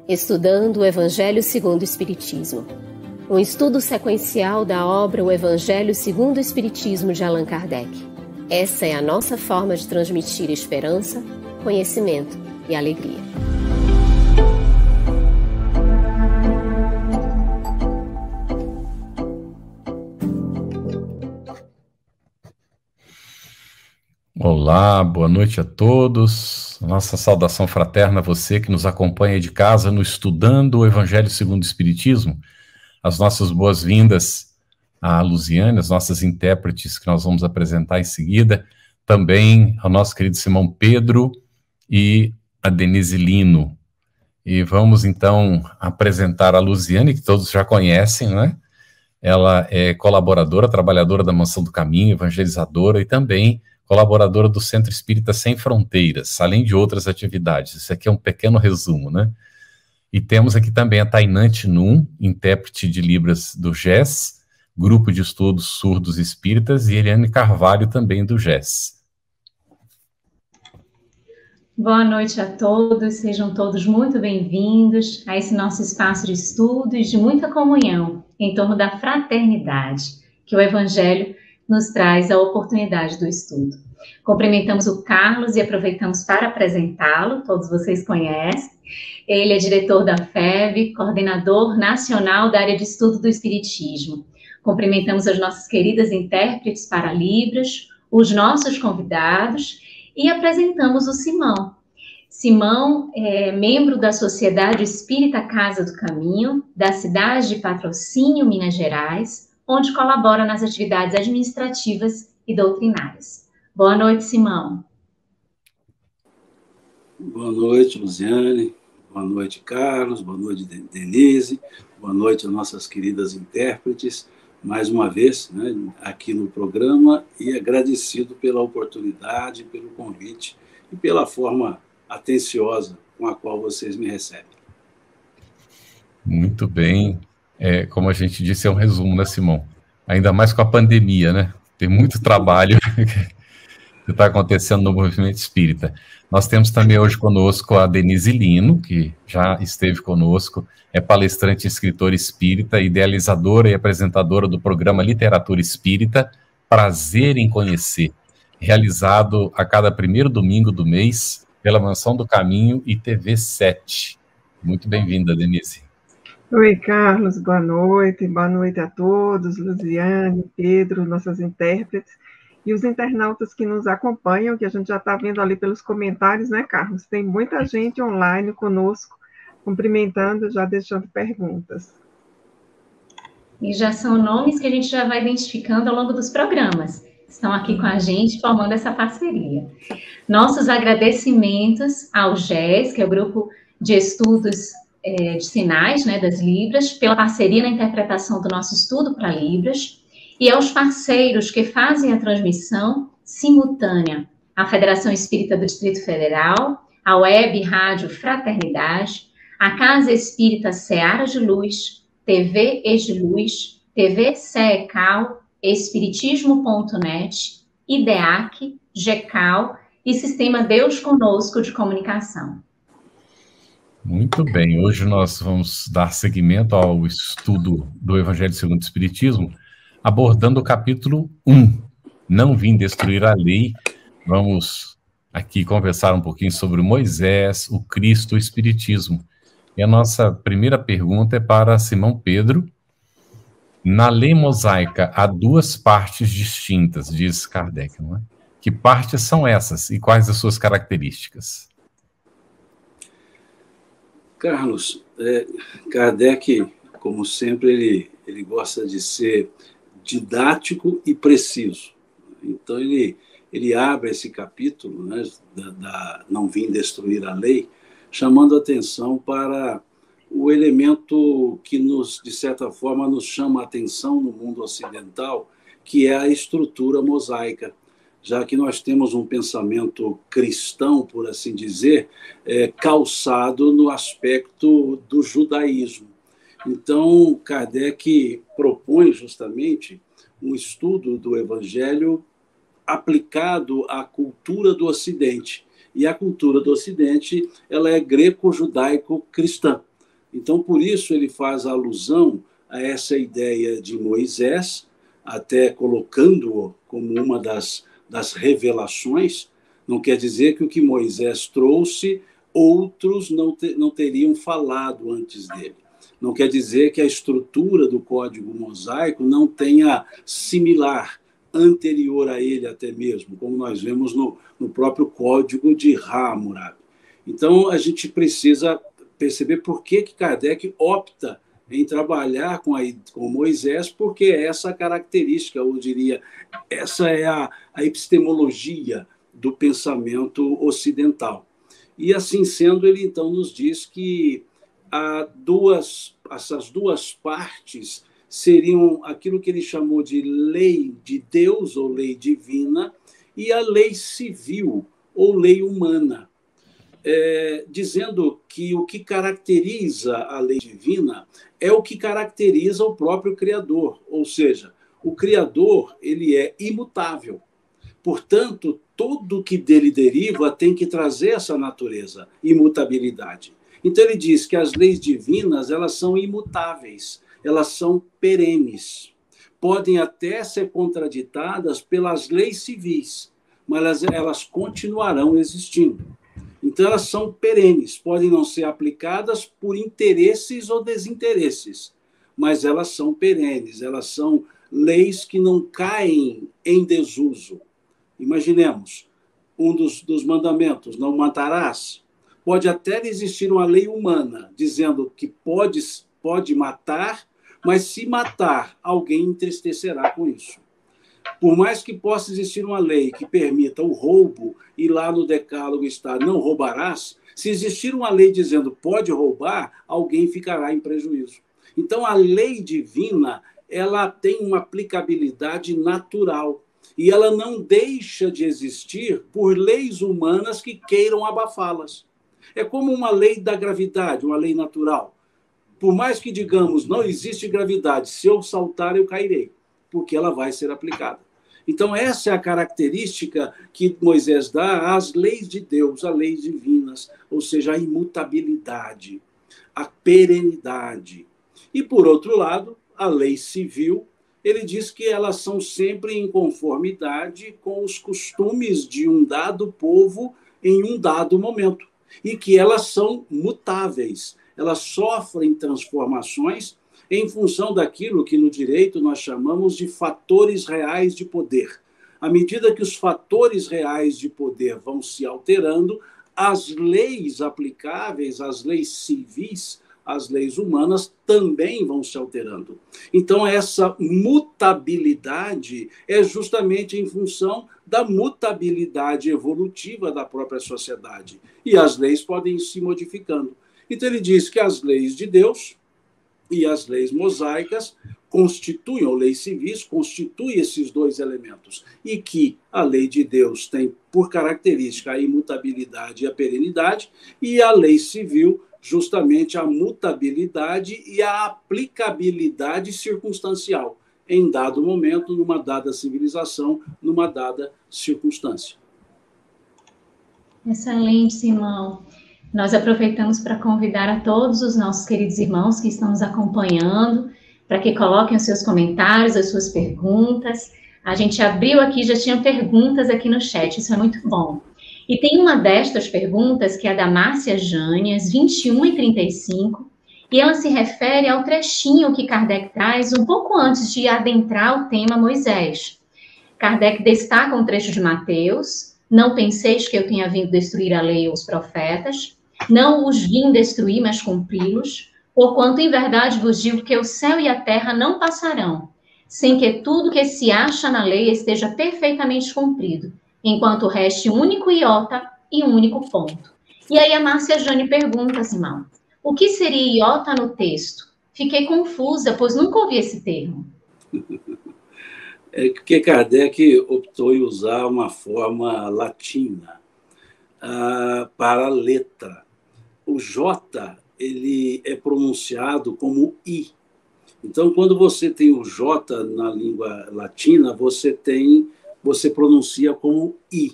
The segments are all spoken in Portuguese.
Estudando o Evangelho segundo o Espiritismo. Um estudo sequencial da obra O Evangelho segundo o Espiritismo de Allan Kardec. Essa é a nossa forma de transmitir esperança, conhecimento e alegria. Olá, boa noite a todos. Nossa saudação fraterna a você que nos acompanha de casa no Estudando o Evangelho segundo o Espiritismo. As nossas boas-vindas à Luziane, as nossas intérpretes que nós vamos apresentar em seguida. Também ao nosso querido Simão Pedro e a Denise Lino. E vamos então apresentar a Luziane, que todos já conhecem, né? Ela é colaboradora, trabalhadora da Mansão do Caminho, evangelizadora e também colaboradora do Centro Espírita Sem Fronteiras, além de outras atividades. Isso aqui é um pequeno resumo, né? E temos aqui também a Tainante Num, intérprete de Libras do GES, Grupo de Estudos Surdos Espíritas, e Eliane Carvalho, também do GES. Boa noite a todos, sejam todos muito bem-vindos a esse nosso espaço de estudo e de muita comunhão em torno da fraternidade, que o Evangelho nos traz a oportunidade do estudo. Cumprimentamos o Carlos e aproveitamos para apresentá-lo, todos vocês conhecem. Ele é diretor da FEB, coordenador nacional da área de estudo do Espiritismo. Cumprimentamos as nossas queridas intérpretes para Libras, os nossos convidados e apresentamos o Simão. Simão é membro da Sociedade Espírita Casa do Caminho, da cidade de Patrocínio, Minas Gerais, onde colabora nas atividades administrativas e doutrinárias. Boa noite, Simão. Boa noite, Luziane. Boa noite, Carlos. Boa noite, Denise. Boa noite a nossas queridas intérpretes. Mais uma vez, né, aqui no programa, e agradecido pela oportunidade, pelo convite e pela forma atenciosa com a qual vocês me recebem. Muito bem. Como a gente disse, é um resumo, né, Simão? Ainda mais com a pandemia, né? Tem muito trabalho que está acontecendo no movimento espírita. Nós temos também hoje conosco a Denise Lino, que já esteve conosco, é palestrante e escritora espírita, idealizadora e apresentadora do programa Literatura Espírita, Prazer em Conhecer, realizado a cada primeiro domingo do mês pela Mansão do Caminho e TV 7. Muito bem-vinda, Denise. Oi, Carlos, boa noite a todos, Luziane, Pedro, nossas intérpretes, e os internautas que nos acompanham, que a gente já está vendo ali pelos comentários, né, Carlos? Tem muita gente online conosco, cumprimentando, já deixando perguntas. E já são nomes que a gente já vai identificando ao longo dos programas. Estão aqui com a gente, formando essa parceria. Nossos agradecimentos ao GES, que é o Grupo de Estudos de Sinais, né, das Libras, pela parceria na interpretação do nosso estudo para Libras, e aos parceiros que fazem a transmissão simultânea, a Federação Espírita do Distrito Federal, a Web Rádio Fraternidade, a Casa Espírita Seara de Luz, TV Ediluz, TV CECAL, Espiritismo.net, IDEAC, GECAL e Sistema Deus Conosco de Comunicação. Muito bem, hoje nós vamos dar seguimento ao estudo do Evangelho segundo o Espiritismo, abordando o capítulo 1, Não Vim Destruir a Lei. Vamos aqui conversar um pouquinho sobre Moisés, o Cristo, o Espiritismo. E a nossa primeira pergunta é para Simão Pedro. Na lei mosaica há duas partes distintas, diz Kardec, não é? Que partes são essas e quais as suas características? Carlos, Kardec, como sempre, ele gosta de ser didático e preciso. Então, ele abre esse capítulo, né, da Não Vim Destruir a Lei, chamando atenção para o elemento que, de certa forma, nos chama a atenção no mundo ocidental, que é a estrutura mosaica, já que nós temos um pensamento cristão, por assim dizer, calçado no aspecto do judaísmo. Então, Kardec propõe justamente um estudo do Evangelho aplicado à cultura do Ocidente. E a cultura do Ocidente ela é greco-judaico-cristã. Então, por isso, ele faz alusão a essa ideia de Moisés, até colocando-o como uma das revelações. Não quer dizer que o que Moisés trouxe, outros não teriam falado antes dele. Não quer dizer que a estrutura do Código Mosaico não tenha similar, anterior a ele até mesmo, como nós vemos no próprio Código de Hammurabi. Então, a gente precisa perceber por que Kardec opta em trabalhar com Moisés, porque é essa característica, eu diria, essa é a epistemologia do pensamento ocidental. E, assim sendo, ele então nos diz que essas duas partes seriam aquilo que ele chamou de lei de Deus, ou lei divina, e a lei civil, ou lei humana, dizendo que o que caracteriza a lei divina é o que caracteriza o próprio Criador, ou seja, o Criador ele é imutável. Portanto, tudo que dele deriva tem que trazer essa natureza, imutabilidade. Então, ele diz que as leis divinas elas são imutáveis, elas são perenes. Podem até ser contraditadas pelas leis civis, mas elas continuarão existindo. Então, elas são perenes, podem não ser aplicadas por interesses ou desinteresses, mas elas são perenes, elas são leis que não caem em desuso. Imaginemos, um dos mandamentos, não matarás. Pode até existir uma lei humana dizendo que pode matar, mas se matar, alguém entristecerá com isso. Por mais que possa existir uma lei que permita o roubo, e lá no decálogo está, não roubarás, se existir uma lei dizendo pode roubar, alguém ficará em prejuízo. Então, a lei divina, ela tem uma aplicabilidade natural, e ela não deixa de existir por leis humanas que queiram abafá-las. É como uma lei da gravidade, uma lei natural. Por mais que digamos, não existe gravidade, se eu saltar, eu cairei, porque ela vai ser aplicada. Então, essa é a característica que Moisés dá às leis de Deus, às leis divinas, ou seja, a imutabilidade, a perenidade. E, por outro lado, a lei civil, ele diz que elas são sempre em conformidade com os costumes de um dado povo em um dado momento, e que elas são mutáveis, elas sofrem transformações em função daquilo que no direito nós chamamos de fatores reais de poder. À medida que os fatores reais de poder vão se alterando, as leis aplicáveis, as leis civis, as leis humanas também vão se alterando. Então, essa mutabilidade é justamente em função da mutabilidade evolutiva da própria sociedade. E as leis podem ir se modificando. Então, ele diz que as leis de Deus e as leis mosaicas constituem, ou leis civis, constituem esses dois elementos. E que a lei de Deus tem por característica a imutabilidade e a perenidade, e a lei civil justamente a mutabilidade e a aplicabilidade circunstancial, em dado momento, numa dada civilização, numa dada circunstância. Excelente, Simão. Nós aproveitamos para convidar a todos os nossos queridos irmãos que estão nos acompanhando, para que coloquem os seus comentários, as suas perguntas. A gente abriu aqui, já tinha perguntas aqui no chat, isso é muito bom. E tem uma destas perguntas, que é da Márcia Jânias, 21 e 35, e ela se refere ao trechinho que Kardec traz um pouco antes de adentrar o tema Moisés. Kardec destaca um trecho de Mateus: não penseis que eu tenha vindo destruir a lei ou os profetas, não os vim destruir, mas cumpri-los, porquanto em verdade vos digo que o céu e a terra não passarão, sem que tudo que se acha na lei esteja perfeitamente cumprido, enquanto reste um único iota e um único ponto. E aí a Márcia Jane pergunta, Simão, o que seria iota no texto? Fiquei confusa, pois nunca ouvi esse termo. É porque Kardec optou em usar uma forma latina para a letra. O J, ele é pronunciado como I. Então, quando você tem o J na língua latina, você pronuncia como I.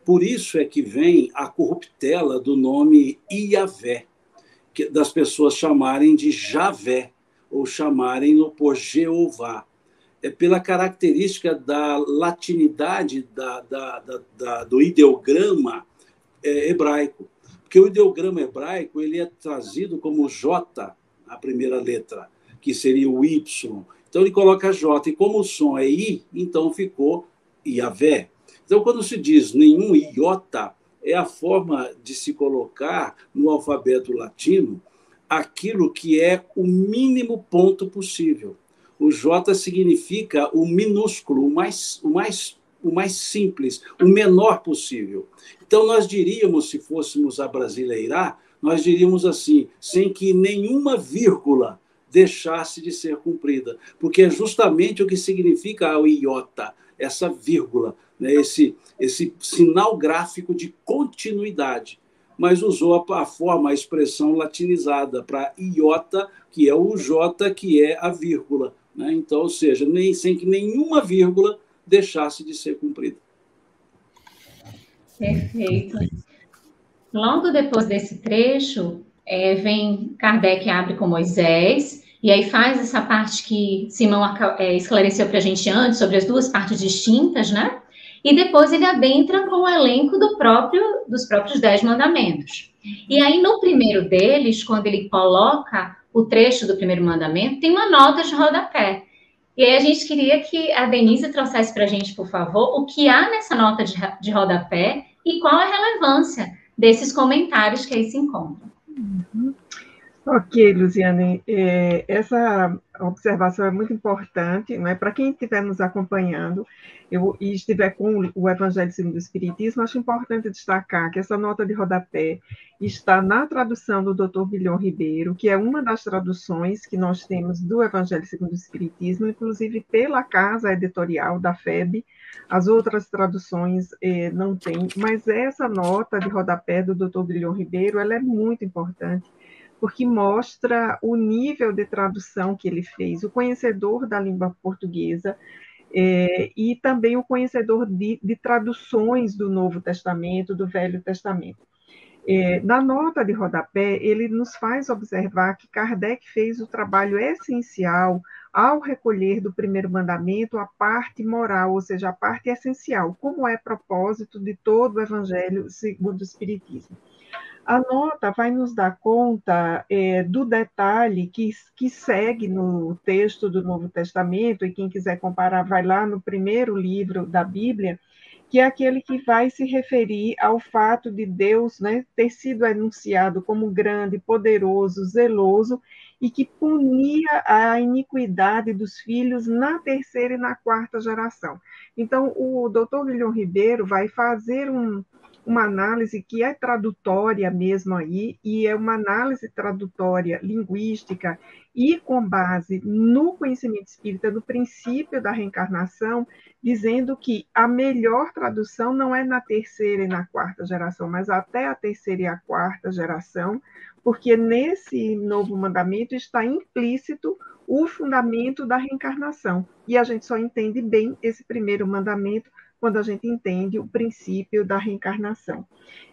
Por isso é que vem a corruptela do nome Iavé, das pessoas chamarem de Javé, ou chamarem-no por Jeová. É pela característica da latinidade do ideograma hebraico. Porque o ideograma hebraico ele é trazido como J, a primeira letra, que seria o Y. Então, ele coloca J, e como o som é I, então ficou Iavé. Então, quando se diz nenhum iota, é a forma de se colocar no alfabeto latino aquilo que é o mínimo ponto possível. O J significa o minúsculo, o mais simples, o menor possível. Então, nós diríamos, se fôssemos abrasileirar, nós diríamos assim, sem que nenhuma vírgula deixasse de ser cumprida, porque é justamente o que significa o iota, essa vírgula, né? esse sinal gráfico de continuidade, mas usou a expressão latinizada para iota, que é o J, que é a vírgula, né? Então, ou seja, sem que nenhuma vírgula deixasse de ser cumprida. Perfeito. Logo depois desse trecho, vem Kardec abre com Moisés, e aí faz essa parte que Simão esclareceu para a gente antes, sobre as duas partes distintas, né? E depois ele adentra com o elenco dos próprios 10 mandamentos. E aí, no primeiro deles, quando ele coloca o trecho do primeiro mandamento, tem uma nota de rodapé. E aí a gente queria que a Denise trouxesse para a gente, por favor, o que há nessa nota de rodapé e qual a relevância desses comentários que aí se encontram. Ok, Luziane, essa observação é muito importante, não é? Para quem estiver nos acompanhando e estiver com o Evangelho segundo o Espiritismo, acho importante destacar que essa nota de rodapé está na tradução do Dr. Guilhom Ribeiro, que é uma das traduções que nós temos do Evangelho segundo o Espiritismo, inclusive pela casa editorial da FEB. As outras traduções não tem, mas essa nota de rodapé do Dr. Guilhom Ribeiro, ela é muito importante, porque mostra o nível de tradução que ele fez, o conhecedor da língua portuguesa, e também o conhecedor de traduções do Novo Testamento, do Velho Testamento. Na nota de rodapé, ele nos faz observar que Kardec fez o trabalho essencial ao recolher do primeiro mandamento a parte moral, ou seja, a parte essencial, como é propósito de todo o Evangelho segundo o Espiritismo. A nota vai nos dar conta do detalhe que segue no texto do Novo Testamento, e quem quiser comparar vai lá no primeiro livro da Bíblia, que é aquele que vai se referir ao fato de Deus, né, ter sido anunciado como grande, poderoso, zeloso, e que punia a iniquidade dos filhos na terceira e na quarta geração. Então, o Dr. Guilhom Ribeiro vai fazer uma análise que é tradutória mesmo aí, e é uma análise tradutória linguística e com base no conhecimento espírita do princípio da reencarnação, dizendo que a melhor tradução não é na terceira e na quarta geração, mas até a terceira e a quarta geração, porque nesse novo mandamento está implícito o fundamento da reencarnação, e a gente só entende bem esse primeiro mandamento quando a gente entende o princípio da reencarnação.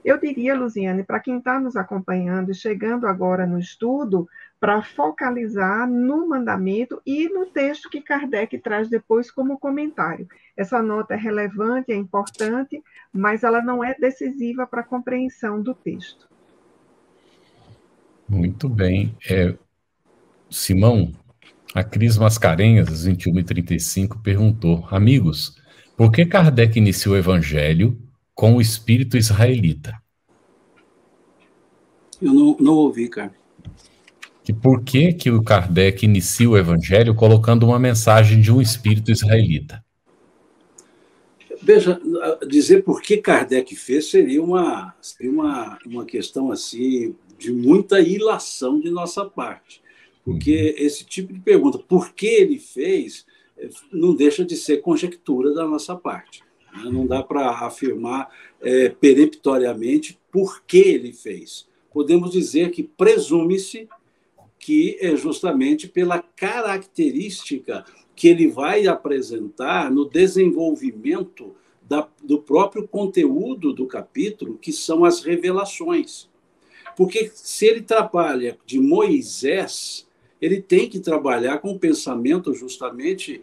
Eu diria, Luziane, para quem está nos acompanhando, chegando agora no estudo, para focalizar no mandamento e no texto que Kardec traz depois como comentário. Essa nota é relevante, é importante, mas ela não é decisiva para a compreensão do texto. Muito bem. Simão, a Cris Mascarenhas, às 21h35, perguntou: amigos, por que Kardec iniciou o Evangelho com o espírito israelita? Eu não ouvi, cara. E por que o Kardec inicia o Evangelho colocando uma mensagem de um espírito israelita? Veja, dizer por que Kardec fez seria uma questão assim de muita ilação de nossa parte. Porque esse tipo de pergunta, por que ele fez, não deixa de ser conjectura da nossa parte. Não dá para afirmar peremptoriamente por que ele fez. Podemos dizer que presume-se que é justamente pela característica que ele vai apresentar no desenvolvimento do próprio conteúdo do capítulo, que são as revelações. Porque se ele trabalha de Moisés, ele tem que trabalhar com o pensamento justamente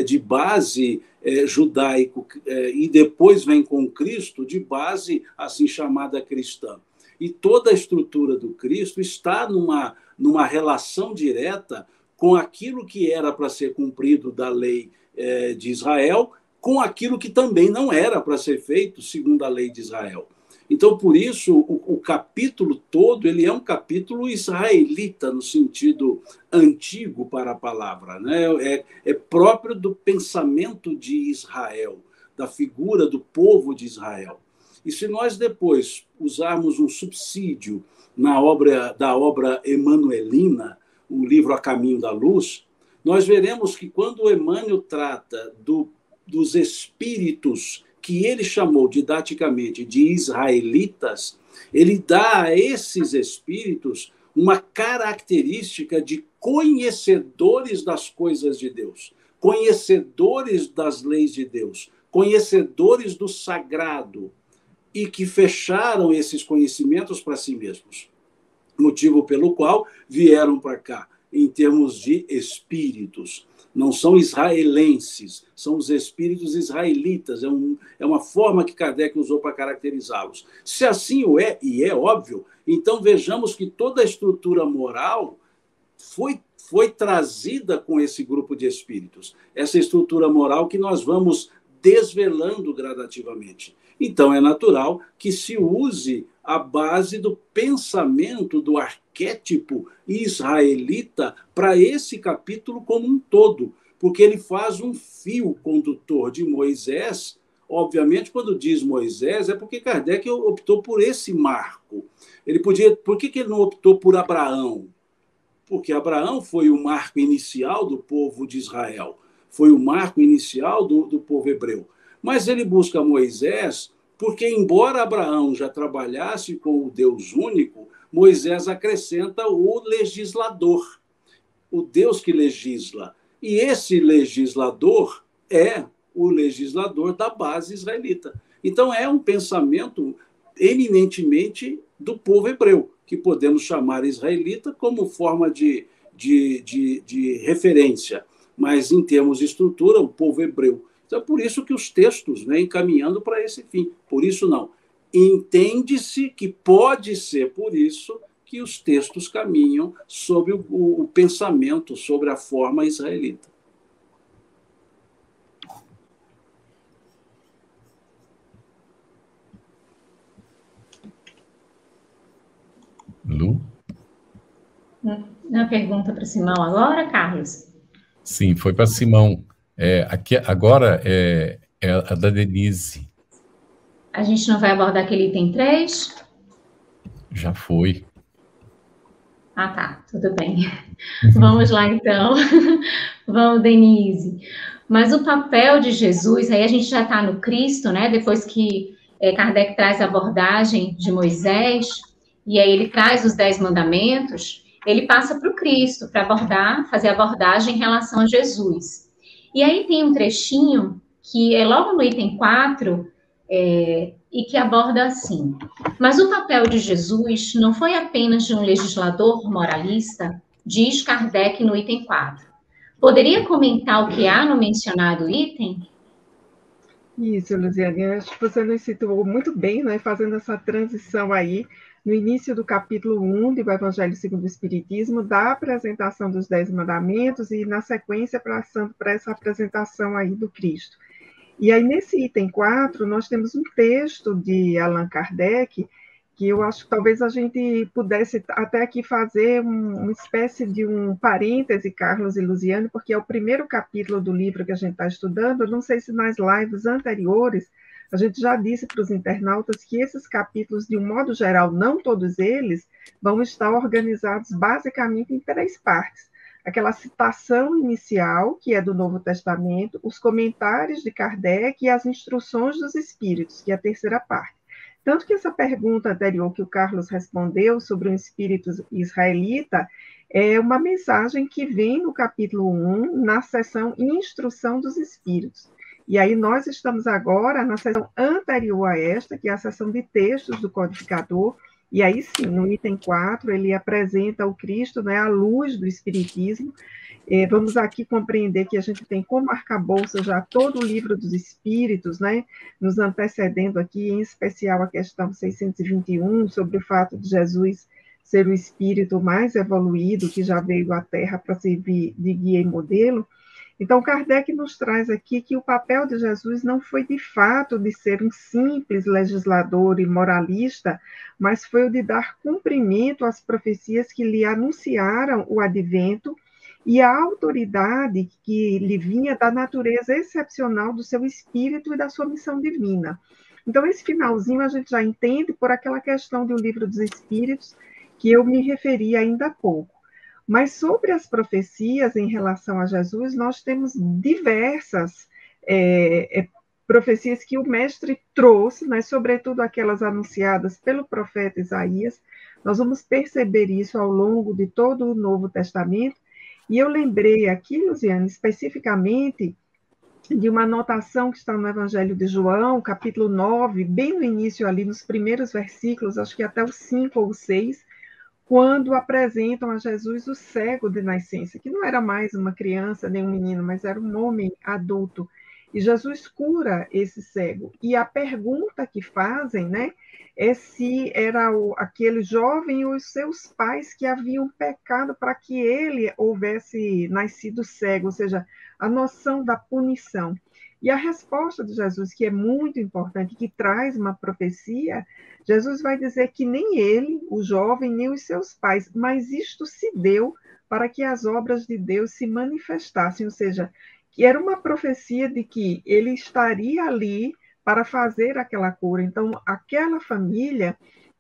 de base judaico, e depois vem com Cristo de base assim chamada cristã. E toda a estrutura do Cristo está numa relação direta com aquilo que era para ser cumprido da lei de Israel, com aquilo que também não era para ser feito segundo a lei de Israel. Então, por isso, o capítulo todo ele é um capítulo israelita, no sentido antigo para a palavra, né? É próprio do pensamento de Israel, da figura do povo de Israel. E se nós depois usarmos um subsídio da obra emanuelina, o livro A Caminho da Luz, nós veremos que quando Emmanuel trata dos espíritos que ele chamou didaticamente de israelitas, ele dá a esses espíritos uma característica de conhecedores das coisas de Deus, conhecedores das leis de Deus, conhecedores do sagrado, e que fecharam esses conhecimentos para si mesmos. Motivo pelo qual vieram para cá, em termos de espíritos. Não são israelenses, são os espíritos israelitas. É uma forma que Kardec usou para caracterizá-los. Se assim o é, e é óbvio, então vejamos que toda a estrutura moral foi trazida com esse grupo de espíritos. Essa estrutura moral que nós vamos desvelando gradativamente. Então, é natural que se use a base do pensamento, do arquétipo israelita para esse capítulo como um todo, porque ele faz um fio condutor de Moisés. Obviamente, quando diz Moisés, é porque Kardec optou por esse marco. Por que ele não optou por Abraão? Porque Abraão foi o marco inicial do povo de Israel, foi o marco inicial do povo hebreu. Mas ele busca Moisés porque, embora Abraão já trabalhasse com o Deus único, Moisés acrescenta o legislador, o Deus que legisla. E esse legislador é o legislador da base israelita. Então, é um pensamento eminentemente do povo hebreu, que podemos chamar israelita como forma de referência, mas, em termos de estrutura, o povo hebreu. Então, é por isso que os textos vêm caminhando para esse fim. Por isso, não. Entende-se que pode ser por isso que os textos caminham sobre o pensamento, sobre a forma israelita. Lu? Uma pergunta para Simão agora, Carlos? Sim, foi para Simão. Aqui, agora é a da Denise. A gente não vai abordar aquele item 3? Já foi. Ah, tá, tudo bem. Vamos lá, então. Vamos, Denise. Mas o papel de Jesus, aí a gente já está no Cristo, né? Depois que Kardec traz a abordagem de Moisés, e aí ele traz os 10 mandamentos, ele passa para o Cristo, para fazer a abordagem em relação a Jesus. E aí tem um trechinho que é logo no item 4, e que aborda assim: mas o papel de Jesus não foi apenas de um legislador moralista, diz Kardec no item 4. Poderia comentar o que há no mencionado item? Isso, Luziane, acho que você nos situou muito bem, né, fazendo essa transição aí, no início do capítulo 1 do Evangelho segundo o Espiritismo, da apresentação dos 10 mandamentos e, na sequência, passando para essa apresentação aí do Cristo. E aí, nesse item 4, nós temos um texto de Allan Kardec, que eu acho que talvez a gente pudesse até aqui fazer uma espécie de um parêntese, Carlos e Luziane, porque é o primeiro capítulo do livro que a gente está estudando. Eu não sei se nas lives anteriores a gente já disse para os internautas que esses capítulos, de um modo geral, não todos eles, vão estar organizados basicamente em 3 partes. Aquela citação inicial, que é do Novo Testamento, os comentários de Kardec e as instruções dos Espíritos, que é a 3ª parte. Tanto que essa pergunta anterior que o Carlos respondeu sobre um espírito israelita é uma mensagem que vem no capítulo 1, na seção Instrução dos Espíritos. E aí nós estamos agora na seção anterior a esta, que é a seção de textos do codificador, E aí sim, no item 4, ele apresenta o Cristo, né, à luz do Espiritismo. Vamos aqui compreender que a gente tem como arcabouço já todo o livro dos Espíritos, né, nos antecedendo aqui, em especial a questão 621, sobre o fato de Jesus ser o espírito mais evoluído que já veio à Terra para servir de guia e modelo. Então, Kardec nos traz aqui que o papel de Jesus não foi de fato de ser um simples legislador e moralista, mas foi o de dar cumprimento às profecias que lhe anunciaram o advento e a autoridade que lhe vinha da natureza excepcional do seu espírito e da sua missão divina. Então, esse finalzinho a gente já entende por aquela questão do Livro dos Espíritos que eu me referi ainda há pouco. Mas sobre as profecias em relação a Jesus, nós temos diversas profecias que o mestre trouxe, mas sobretudo aquelas anunciadas pelo profeta Isaías. Nós vamos perceber isso ao longo de todo o Novo Testamento. E eu lembrei aqui, Luziane, especificamente de uma anotação que está no Evangelho de João, capítulo 9, bem no início ali, nos primeiros versículos, acho que até o 5 ou 6, quando apresentam a Jesus o cego de nascença, que não era mais uma criança nem um menino, mas era um homem adulto. E Jesus cura esse cego. E a pergunta que fazem, né, é se era aquele jovem ou os seus pais que haviam pecado para que ele houvesse nascido cego, ou seja, a noção da punição. E a resposta de Jesus, que é muito importante, que traz uma profecia, Jesus vai dizer que nem ele, o jovem, nem os seus pais, mas isto se deu para que as obras de Deus se manifestassem, ou seja, que era uma profecia de que ele estaria ali para fazer aquela cura. Então, aquela família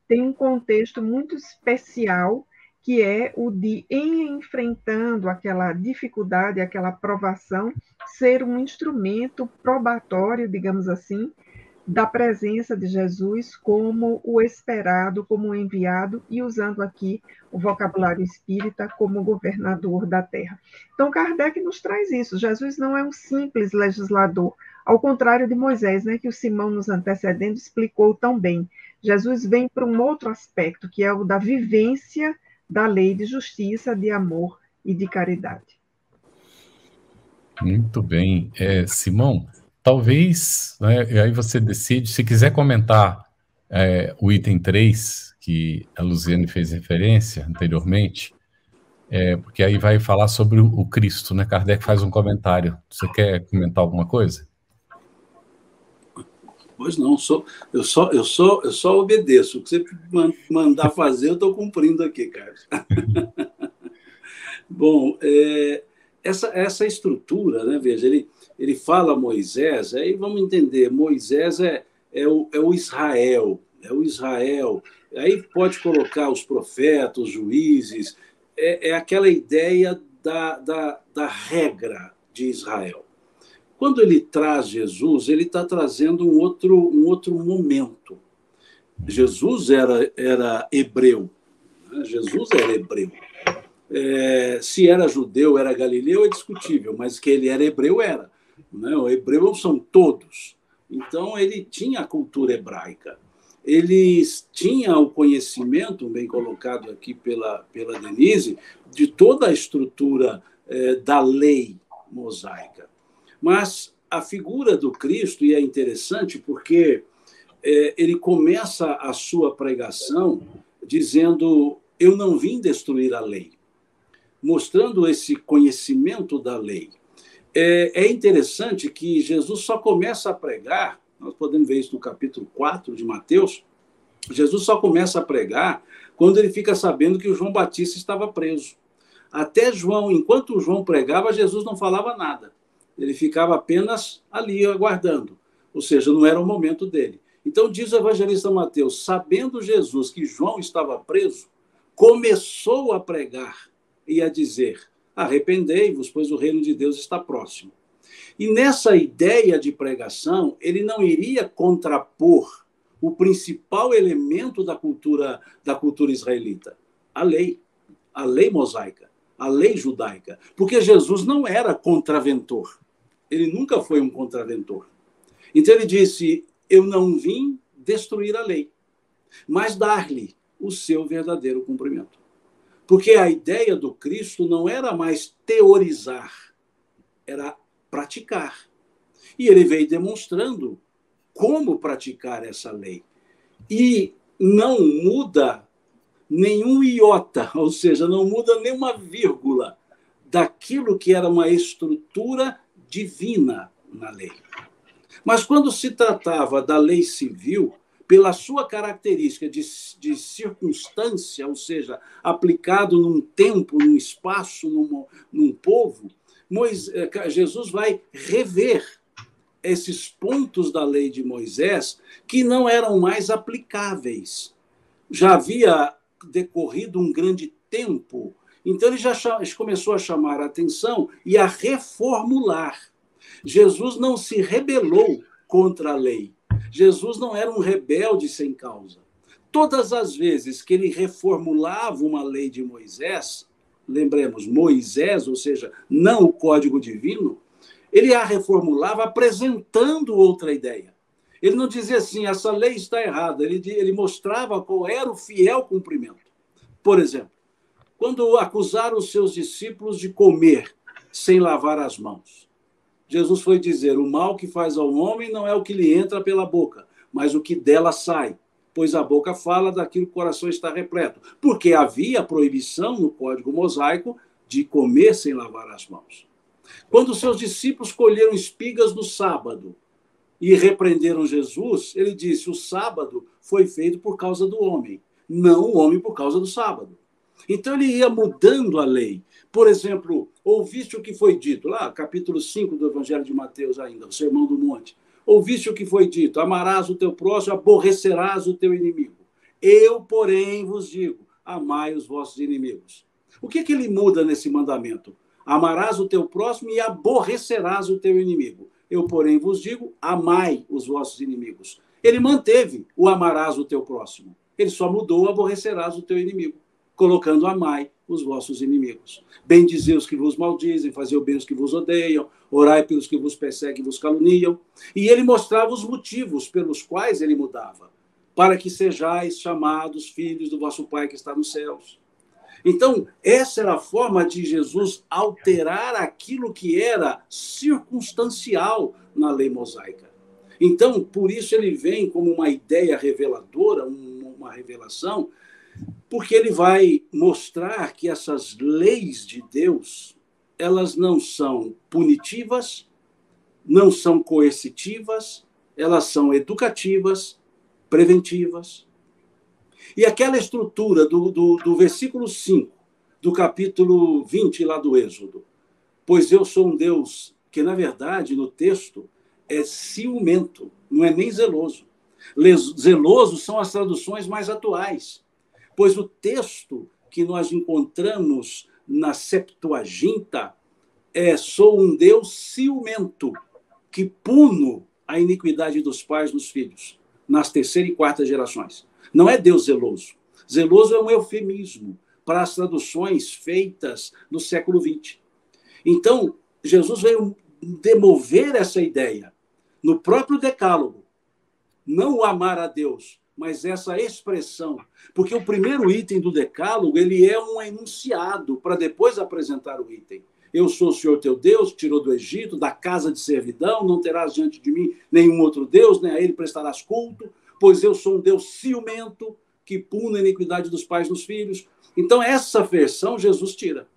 tem um contexto muito especial, que é o de, em enfrentando aquela dificuldade, aquela provação, ser um instrumento probatório, digamos assim, da presença de Jesus como o esperado, como o enviado, e usando aqui o vocabulário espírita como governador da Terra. Então, Kardec nos traz isso. Jesus não é um simples legislador, ao contrário de Moisés, né, que o Simão nos antecedendo explicou tão bem. Jesus vem para um outro aspecto, que é o da vivência da lei de justiça, de amor e de caridade. Muito bem. Simão, talvez, né, aí você decide, se quiser comentar o item 3, que a Luziane fez referência anteriormente, porque aí vai falar sobre o Cristo, né? Kardec faz um comentário. Você quer comentar alguma coisa? Pois não, eu só obedeço. O que você mandar fazer, eu estou cumprindo aqui, Carlos. Bom, essa estrutura, né, veja, ele fala a Moisés, aí vamos entender, Moisés é o Israel, aí pode colocar os profetas, os juízes, é aquela ideia da regra de Israel. Quando ele traz Jesus, ele está trazendo um outro momento. Jesus era hebreu. Né? Jesus era hebreu. Se era judeu, era galileu, é discutível, mas que ele era hebreu, era. Né? O hebreu são todos. Então, ele tinha a cultura hebraica. Eles tinham o conhecimento, bem colocado aqui pela Denise, de toda a estrutura da lei mosaica. Mas a figura do Cristo, e é interessante porque ele começa a sua pregação dizendo: eu não vim destruir a lei, mostrando esse conhecimento da lei. É interessante que Jesus só começa a pregar, nós podemos ver isso no capítulo 4 de Mateus, Jesus só começa a pregar quando ele fica sabendo que o João Batista estava preso. Até João, enquanto o João pregava, Jesus não falava nada. Ele ficava apenas ali aguardando, ou seja, não era o momento dele. Então diz o evangelista Mateus, sabendo Jesus que João estava preso, começou a pregar e a dizer: arrependei-vos, pois o reino de Deus está próximo. E nessa ideia de pregação, ele não iria contrapor o principal elemento da cultura israelita, a lei mosaica, a lei judaica, porque Jesus não era contraventor. Ele nunca foi um contraventor. Então ele disse: eu não vim destruir a lei, mas dar-lhe o seu verdadeiro cumprimento. Porque a ideia do Cristo não era mais teorizar, era praticar. E ele veio demonstrando como praticar essa lei. E não muda nenhum iota, ou seja, não muda nenhuma vírgula daquilo que era uma estrutura divina na lei. Mas quando se tratava da lei civil, pela sua característica de circunstância, ou seja, aplicado num tempo, num espaço, num povo, Jesus vai rever esses pontos da lei de Moisés que não eram mais aplicáveis. Já havia decorrido um grande tempo, então ele já começou a chamar a atenção e a reformular. Jesus não se rebelou contra a lei. Jesus não era um rebelde sem causa. Todas as vezes que ele reformulava uma lei de Moisés, lembremos, Moisés, ou seja, não o código divino, ele a reformulava apresentando outra ideia. Ele não dizia assim, essa lei está errada, ele mostrava qual era o fiel cumprimento. Por exemplo, quando acusaram os seus discípulos de comer sem lavar as mãos, Jesus foi dizer, o mal que faz ao homem não é o que lhe entra pela boca, mas o que dela sai, pois a boca fala daquilo que o coração está repleto. Porque havia proibição no Código Mosaico de comer sem lavar as mãos. Quando os seus discípulos colheram espigas no sábado e repreenderam Jesus, ele disse, o sábado foi feito por causa do homem, não o homem por causa do sábado. Então ele ia mudando a lei. Por exemplo, ouviste o que foi dito, lá, capítulo 5 do Evangelho de Mateus ainda, o Sermão do Monte. Ouviste o que foi dito, amarás o teu próximo, aborrecerás o teu inimigo. Eu, porém, vos digo, amai os vossos inimigos. O que ele muda nesse mandamento? Amarás o teu próximo e aborrecerás o teu inimigo. Eu, porém, vos digo, amai os vossos inimigos. Ele manteve o amarás o teu próximo. Ele só mudou o aborrecerás o teu inimigo, colocando amai os vossos inimigos. Bendizei os que vos maldizem, fazei o bem os que vos odeiam, orai pelos que vos perseguem e vos caluniam. E ele mostrava os motivos pelos quais ele mudava, para que sejais chamados filhos do vosso Pai que está nos céus. Então, essa era a forma de Jesus alterar aquilo que era circunstancial na lei mosaica. Então, por isso ele vem como uma ideia reveladora, uma revelação, porque ele vai mostrar que essas leis de Deus, elas não são punitivas, não são coercitivas, elas são educativas, preventivas. E aquela estrutura do versículo 5, do capítulo 20 lá do Êxodo, pois eu sou um Deus que, na verdade, no texto, é ciumento, não é nem zeloso. Zeloso são as traduções mais atuais, pois o texto que nós encontramos na Septuaginta é sou um Deus ciumento, que puno a iniquidade dos pais nos filhos, nas terceira e quarta gerações. Não é Deus zeloso. Zeloso é um eufemismo para as traduções feitas no século XX. Então, Jesus veio demover essa ideia no próprio Decálogo. Não o amar a Deus, mas essa expressão. Porque o primeiro item do Decálogo, ele é um enunciado para depois apresentar o item. Eu sou o Senhor teu Deus, que tirou do Egito, da casa de servidão, não terás diante de mim nenhum outro Deus, nem a ele prestarás culto, pois eu sou um Deus ciumento, que pune a iniquidade dos pais nos filhos. Então, essa versão Jesus tira,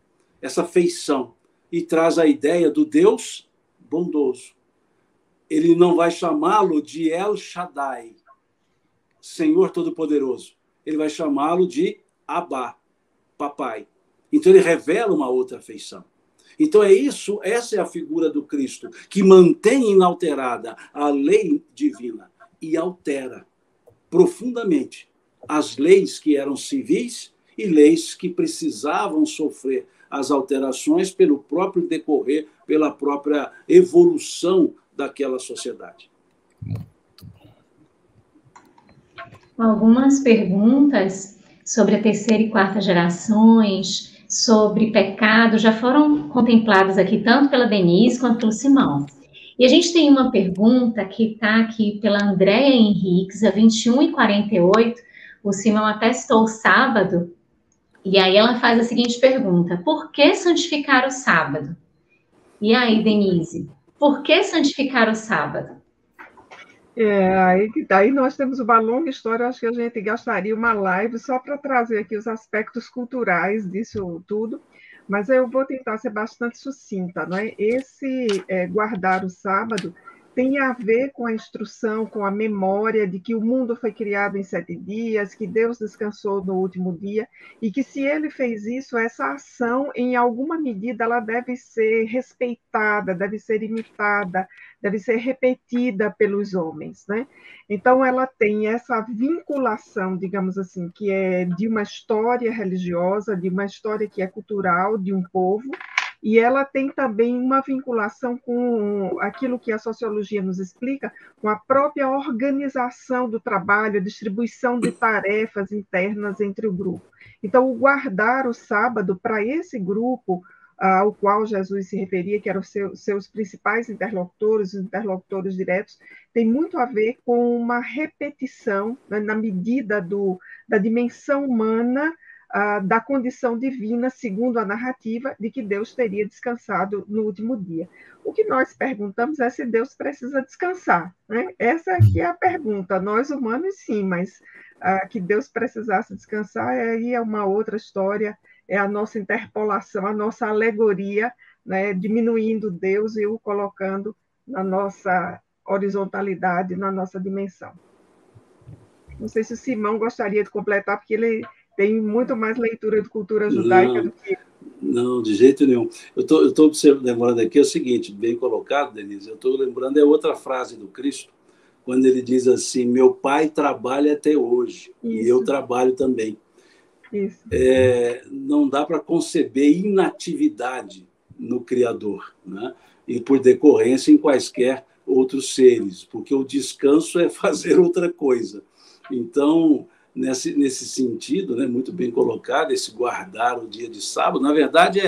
essa feição, e traz a ideia do Deus bondoso. Ele não vai chamá-lo de El Shaddai, Senhor Todo-Poderoso. Ele vai chamá-lo de Abá, Papai. Então, ele revela uma outra feição. Então, essa é a figura do Cristo, que mantém inalterada a lei divina e altera profundamente as leis que eram civis e leis que precisavam sofrer as alterações pelo próprio decorrer, pela própria evolução daquela sociedade. Algumas perguntas sobre a terceira e quarta gerações, sobre pecado, já foram contempladas aqui, tanto pela Denise quanto pelo Simão. E a gente tem uma pergunta que está aqui pela Andréia Henriques, a 21 e 48. O Simão até citou o sábado, e aí ela faz a seguinte pergunta: por que santificar o sábado? E aí, Denise, por que santificar o sábado? Daí nós temos uma longa história, acho que a gente gastaria uma live só para trazer aqui os aspectos culturais disso tudo, mas eu vou tentar ser bastante sucinta, não é? Guardar o sábado tem a ver com a instrução, com a memória de que o mundo foi criado em 7 dias, que Deus descansou no último dia, e que se ele fez isso, essa ação, em alguma medida, ela deve ser respeitada, deve ser imitada, deve ser repetida pelos homens, né? Então, ela tem essa vinculação, digamos assim, que é de uma história religiosa, de uma história que é cultural, de um povo, e ela tem também uma vinculação com aquilo que a sociologia nos explica, com a própria organização do trabalho, a distribuição de tarefas internas entre o grupo. Então, o guardar o sábado para esse grupo ao qual Jesus se referia, que eram seus principais interlocutores, os interlocutores diretos, tem muito a ver com uma repetição, né, na medida da dimensão humana, da condição divina, segundo a narrativa, de que Deus teria descansado no último dia. O que nós perguntamos é se Deus precisa descansar, né? Essa aqui é a pergunta. Nós humanos, sim, mas que Deus precisasse descansar aí é uma outra história, é a nossa interpolação, a nossa alegoria, né, diminuindo Deus e o colocando na nossa horizontalidade, na nossa dimensão. Não sei se o Simão gostaria de completar, porque ele tem muito mais leitura de cultura judaica do que... Não, de jeito nenhum. Eu estou lembrando aqui o seguinte, bem colocado, Denise, eu estou lembrando outra frase do Cristo, quando ele diz assim: meu pai trabalha até hoje, isso, e eu trabalho também. Isso. Não dá para conceber inatividade no Criador, né? E, por decorrência, em quaisquer outros seres, porque o descanso é fazer outra coisa. Então, nesse sentido, né, muito bem colocado, esse guardar o dia de sábado, na verdade,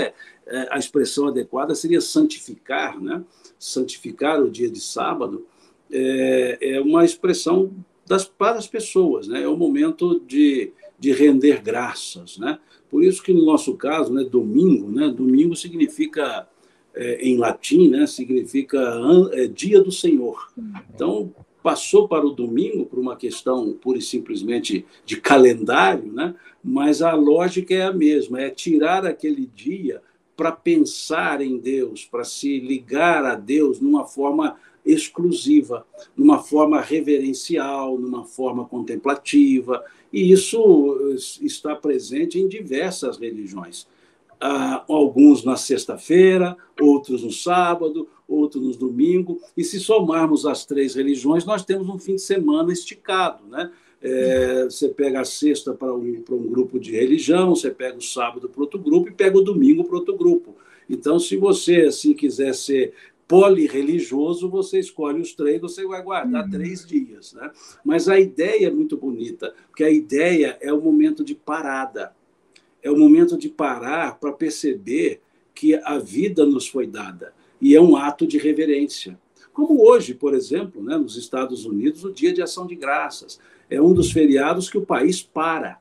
a expressão adequada seria santificar, né? Santificar o dia de sábado é uma expressão para as pessoas, né? É um momento de render graças, né? Por isso que, no nosso caso, né, domingo significa, em latim, né, significa dia do Senhor. Então, passou para o domingo por uma questão pura e simplesmente de calendário, né? Mas a lógica é a mesma, é tirar aquele dia para pensar em Deus, para se ligar a Deus numa forma exclusiva, numa forma reverencial, numa forma contemplativa, e isso está presente em diversas religiões. Alguns na sexta-feira, outros no sábado, outros no domingo, e se somarmos as 3 religiões, nós temos um fim de semana esticado, né? Você pega a sexta para um grupo de religião, você pega o sábado para outro grupo e pega o domingo para outro grupo. Então, se você assim quiser ser polirreligioso, você escolhe os 3, você vai guardar 3 dias, né? Mas a ideia é muito bonita, porque a ideia é o momento de parada. É o momento de parar para perceber que a vida nos foi dada. E é um ato de reverência. Como hoje, por exemplo, né, nos Estados Unidos, o Dia de Ação de Graças. É um dos feriados que o país para.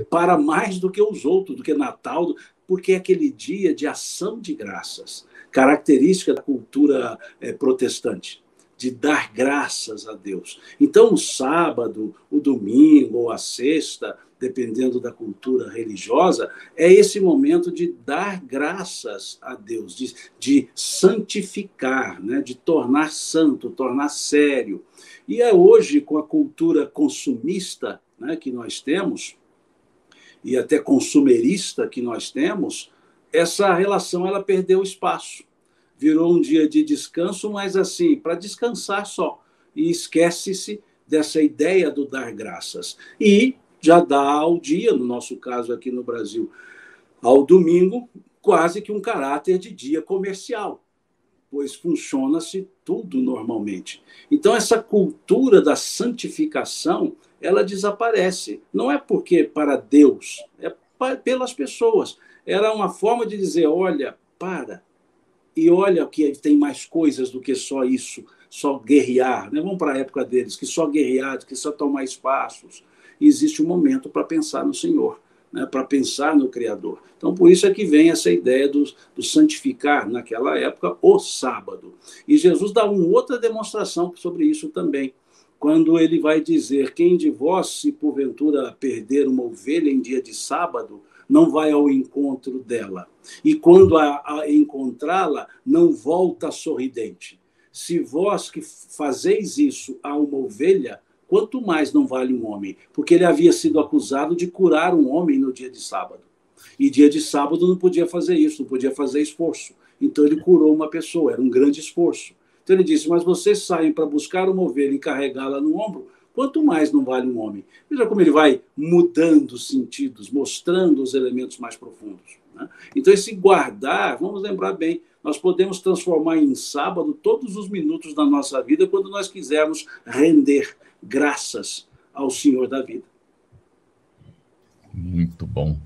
Para mais do que os outros, do que Natal, porque é aquele dia de ação de graças, característica da cultura protestante, de dar graças a Deus. Então, o sábado, o domingo ou a sexta, dependendo da cultura religiosa, é esse momento de dar graças a Deus, de santificar, né? De tornar santo, tornar sério. E hoje, com a cultura consumista, né, que nós temos, e até consumerista que nós temos, essa relação ela perdeu espaço. Virou um dia de descanso, mas assim, para descansar só. E esquece-se dessa ideia do dar graças. E já dá ao dia, no nosso caso aqui no Brasil, ao domingo, quase que um caráter de dia comercial, pois funciona-se tudo normalmente. Então, essa cultura da santificação, ela desaparece. Não é porque para Deus, é pelas pessoas. Era uma forma de dizer, olha, para, e olha que tem mais coisas do que só isso, só guerrear. Né? Vamos para a época deles, que só guerrear, que só tomar espaços. e existe um momento para pensar no Senhor, né, para pensar no Criador. Então, por isso é que vem essa ideia do santificar, naquela época, o sábado. E Jesus dá uma outra demonstração sobre isso também, quando ele vai dizer: quem de vós, se porventura perder uma ovelha em dia de sábado, não vai ao encontro dela, e quando a encontrá-la, não volta sorridente. Se vós que fazeis isso a uma ovelha, quanto mais não vale um homem? Porque ele havia sido acusado de curar um homem no dia de sábado. E dia de sábado não podia fazer isso, não podia fazer esforço. Então ele curou uma pessoa, era um grande esforço. Então ele disse: mas vocês saem para buscar uma ovelha e carregá-la no ombro, quanto mais não vale um homem? Veja como ele vai mudando os sentidos, mostrando os elementos mais profundos, né? Então esse guardar, vamos lembrar bem, nós podemos transformar em sábado todos os minutos da nossa vida quando nós quisermos render graças ao Senhor da vida. Muito bom.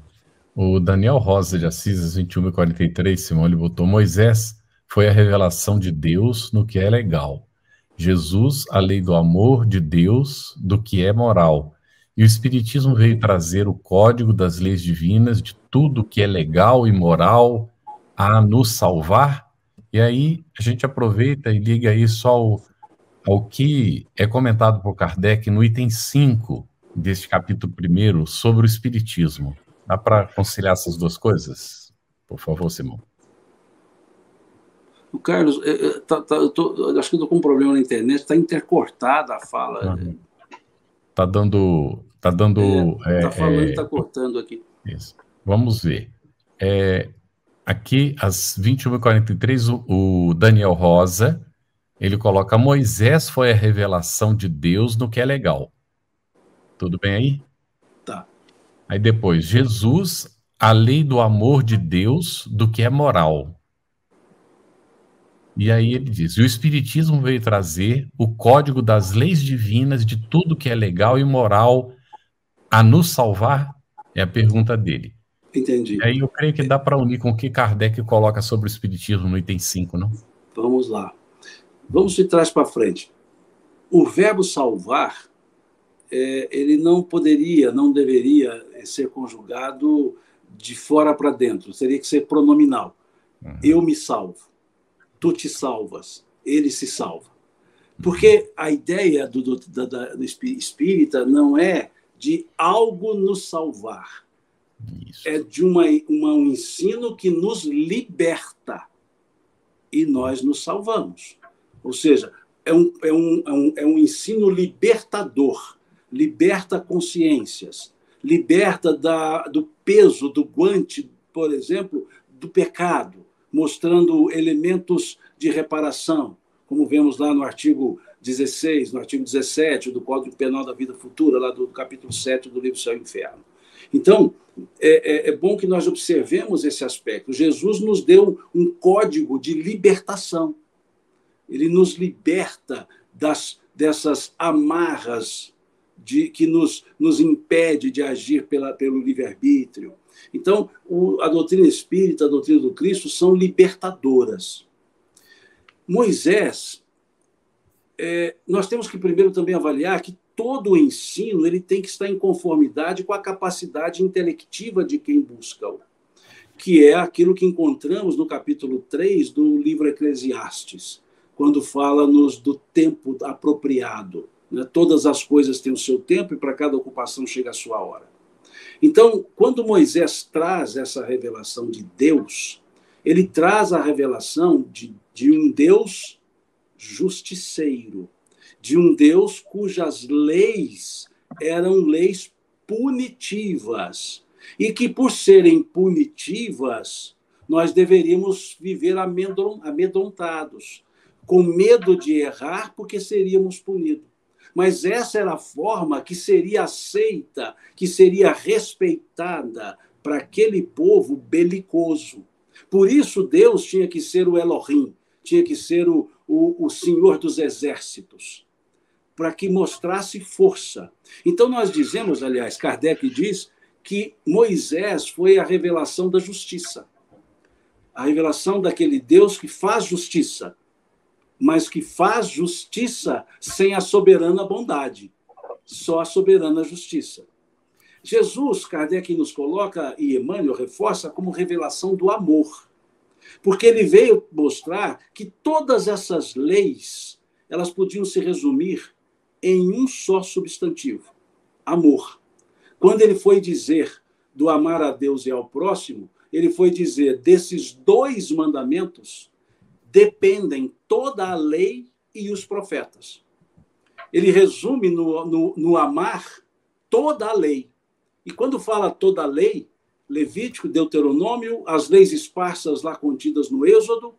O Daniel Rosa de Assis, 21:43, Simão, ele botou: Moisés foi a revelação de Deus no que é legal. Jesus, a lei do amor de Deus, do que é moral. E o Espiritismo veio trazer o código das leis divinas, de tudo que é legal e moral, a nos salvar. E aí a gente aproveita e liga isso ao que é comentado por Kardec no item 5 deste capítulo 1 sobre o Espiritismo. Dá para conciliar essas duas coisas? Por favor, Simão. O Carlos, eu acho que eu estou com um problema na internet, está intercortada a fala. Está dando... Está falando e está cortando aqui. Isso. Vamos ver. Aqui, às 21h43, o Daniel Rosa, ele coloca: Moisés foi a revelação de Deus no que é legal. Tudo bem aí? Tá. Aí depois, Jesus, a lei do amor de Deus, do que é moral. E aí ele diz: e o Espiritismo veio trazer o código das leis divinas, de tudo que é legal e moral, a nos salvar? É a pergunta dele. Entendi. E aí eu creio que dá para unir com o que Kardec coloca sobre o Espiritismo no item 5, não? Vamos lá. Vamos de trás para frente. O verbo salvar, ele não poderia, não deveria ser conjugado de fora para dentro. Teria que ser pronominal. Eu me salvo. Tu te salvas. Ele se salva. Porque a ideia do espírita não é de algo nos salvar. Isso. É de um ensino que nos liberta. E nós nos salvamos. Ou seja, é um ensino libertador. Liberta consciências. Liberta do peso, do guante, por exemplo, do pecado, mostrando elementos de reparação, como vemos lá no artigo 16, no artigo 17 do Código Penal da Vida Futura, lá do capítulo 7 do livro Céu e Inferno. Então, é bom que nós observemos esse aspecto. Jesus nos deu um código de libertação. Ele nos liberta dessas amarras que nos impede de agir pelo livre-arbítrio. Então, a doutrina espírita, a doutrina do Cristo são libertadoras. Moisés, nós temos que primeiro também avaliar que todo o ensino ele tem que estar em conformidade com a capacidade intelectiva de quem busca-o, que é aquilo que encontramos no capítulo 3 do livro Eclesiastes, quando fala-nos do tempo apropriado. Né? Todas as coisas têm o seu tempo e para cada ocupação chega a sua hora. Então, quando Moisés traz essa revelação de Deus, ele traz a revelação de um Deus justiceiro, de um Deus cujas leis eram leis punitivas, e que, por serem punitivas, nós deveríamos viver amedrontados, com medo de errar, porque seríamos punidos. Mas essa era a forma que seria aceita, que seria respeitada para aquele povo belicoso. Por isso, Deus tinha que ser o Elohim, tinha que ser o Senhor dos Exércitos, para que mostrasse força. Então, nós dizemos, aliás, Kardec diz que Moisés foi a revelação da justiça, a revelação daquele Deus que faz justiça, mas que faz justiça sem a soberana bondade. só a soberana justiça. Jesus, Kardec nos coloca, e Emmanuel reforça, como revelação do amor. Porque ele veio mostrar que todas essas leis, elas podiam se resumir em um só substantivo: amor. Quando ele foi dizer do amar a Deus e ao próximo, ele foi dizer, desses 2 mandamentos dependem toda a lei e os profetas. Ele resume no amar toda a lei. E quando fala toda a lei, Levítico, Deuteronômio, as leis esparsas lá contidas no Êxodo,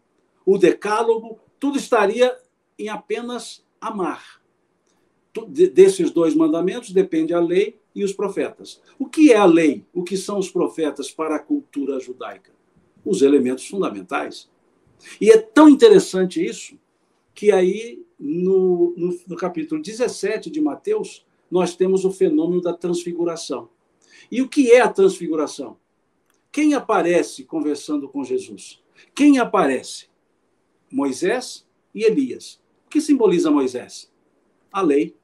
o Decálogo, tudo estaria em apenas amar. Desses 2 mandamentos depende a lei e os profetas. O que é a lei? O que são os profetas para a cultura judaica? Os elementos fundamentais. E é tão interessante isso, que aí, no capítulo 17 de Mateus, nós temos o fenômeno da transfiguração. E o que é a transfiguração? Quem aparece conversando com Jesus? Quem aparece? Moisés e Elias. O que simboliza Moisés? A lei.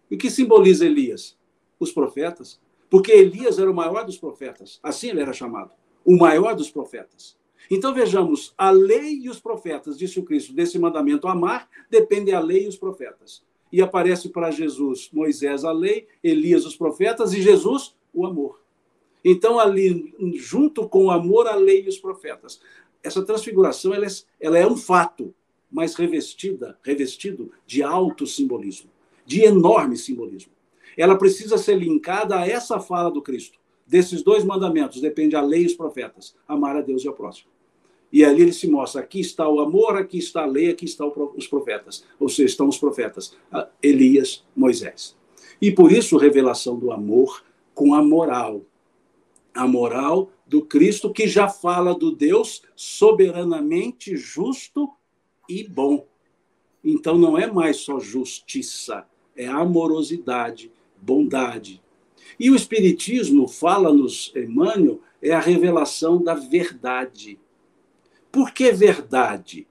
E o que simboliza Elias? Os profetas. Porque Elias era o maior dos profetas. Assim ele era chamado. O maior dos profetas. Então, vejamos, a lei e os profetas, disse o Cristo, desse mandamento amar, depende a lei e os profetas. E aparece para Jesus, Moisés, a lei, Elias, os profetas, e Jesus, o amor. Então, ali, junto com o amor, a lei e os profetas. Essa transfiguração, ela é um fato, mas revestido de alto simbolismo, de enorme simbolismo. Ela precisa ser linkada a essa fala do Cristo. Desses 2 mandamentos depende a lei e os profetas, amar a Deus e ao próximo. E ali ele se mostra, aqui está o amor, aqui está a lei, aqui estão os profetas. Ou seja, estão os profetas, Elias, Moisés. E por isso, revelação do amor com a moral. A moral do Cristo, que já fala do Deus soberanamente justo e bom. Então não é mais só justiça, é amorosidade, bondade. E o Espiritismo, fala-nos Emmanuel, é a revelação da verdade. Por que verdade?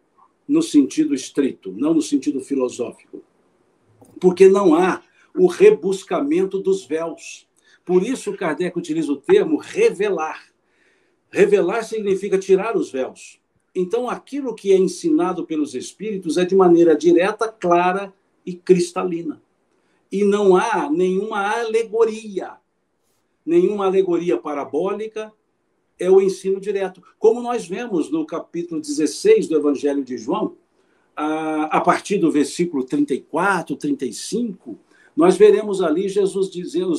No sentido estrito, não no sentido filosófico. Porque não há o rebuscamento dos véus. Por isso, Kardec utiliza o termo revelar. Revelar significa tirar os véus. Então, aquilo que é ensinado pelos espíritos é de maneira direta, clara e cristalina. E não há nenhuma alegoria parabólica, é o ensino direto. Como nós vemos no capítulo 16 do Evangelho de João, a partir do versículo 34, 35, nós veremos ali Jesus dizendo,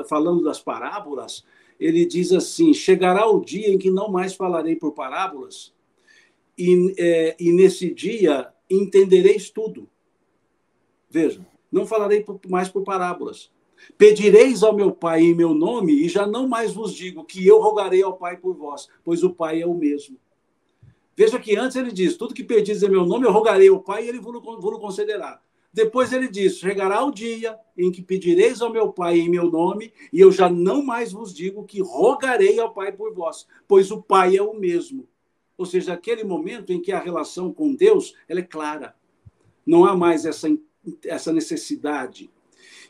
falando das parábolas, ele diz assim, chegará o dia em que não mais falarei por parábolas, e nesse dia entendereis tudo. Veja, não falarei mais por parábolas. Pedireis ao meu Pai em meu nome, e já não mais vos digo que eu rogarei ao Pai por vós, pois o Pai é o mesmo. Veja que antes ele diz, tudo que pedis em meu nome, eu rogarei ao Pai e ele vos concederá. Depois ele diz, chegará o dia em que pedireis ao meu Pai em meu nome, e eu já não mais vos digo que rogarei ao Pai por vós, pois o Pai é o mesmo. Ou seja, aquele momento em que a relação com Deus ela é clara. Não há mais essa necessidade.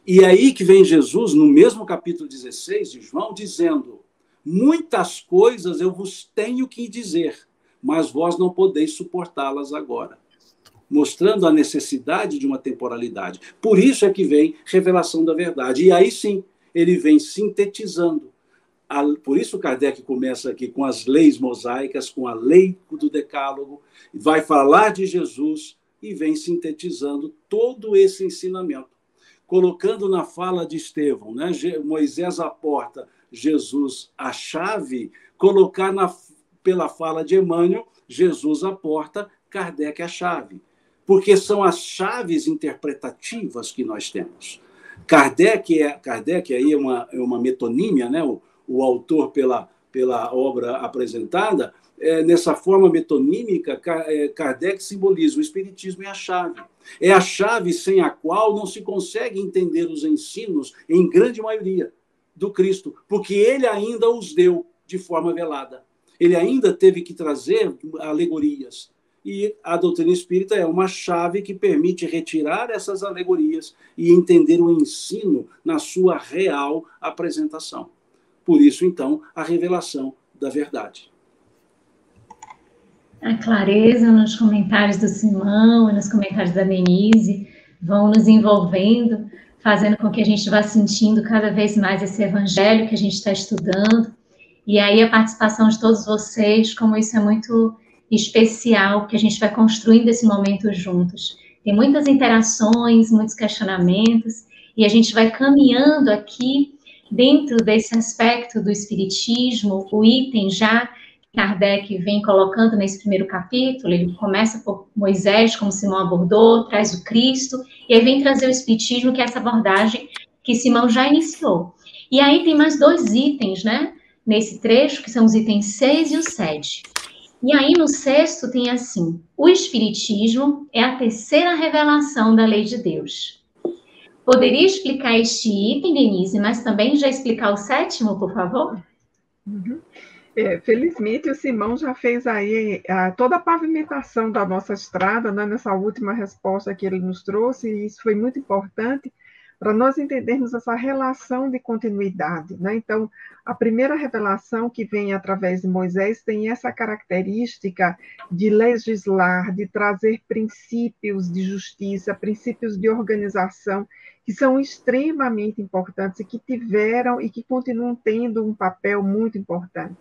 E aí que vem Jesus, no mesmo capítulo 16 de João, dizendo, muitas coisas eu vos tenho que dizer, mas vós não podeis suportá-las agora. Mostrando a necessidade de uma temporalidade. Por isso é que vem revelação da verdade. E aí sim, ele vem sintetizando. Por isso Kardec começa aqui com as leis mosaicas, com a lei do Decálogo, vai falar de Jesus e vem sintetizando todo esse ensinamento. Colocando na fala de Estevão, né? Moisés a porta, Jesus a chave, colocar pela fala de Emmanuel, Jesus a porta, Kardec a chave. Porque são as chaves interpretativas que nós temos. Kardec aí é uma metonímia, né? O autor pela obra apresentada, nessa forma metonímica, Kardec simboliza o Espiritismo é a chave. É a chave sem a qual não se consegue entender os ensinos, em grande maioria, do Cristo, porque ele ainda os deu de forma velada. Ele ainda teve que trazer alegorias. E a doutrina espírita é uma chave que permite retirar essas alegorias e entender o ensino na sua real apresentação. Por isso, então, a revelação da verdade. A clareza nos comentários do Simão e nos comentários da Denise vão nos envolvendo, fazendo com que a gente vá sentindo cada vez mais esse evangelho que a gente está estudando. E aí a participação de todos vocês, como isso é muito especial, que a gente vai construindo esse momento juntos. Tem muitas interações, muitos questionamentos, e a gente vai caminhando aqui dentro desse aspecto do espiritismo, o item já Kardec vem colocando nesse primeiro capítulo, ele começa por Moisés, como Simão abordou, traz o Cristo, e aí vem trazer o Espiritismo, que é essa abordagem que Simão já iniciou. E aí tem mais 2 itens, né, nesse trecho, que são os itens 6 e o 7. E aí no 6º tem assim, o Espiritismo é a terceira revelação da lei de Deus. Poderia explicar este item, Denise, mas também já explicar o 7º, por favor? Uhum. Felizmente, o Simão já fez aí toda a pavimentação da nossa estrada, né, nessa última resposta que ele nos trouxe, e isso foi muito importante para nós entendermos essa relação de continuidade, né? Então, a primeira revelação que vem através de Moisés tem essa característica de legislar, de trazer princípios de justiça, princípios de organização, que são extremamente importantes e que tiveram e que continuam tendo um papel muito importante.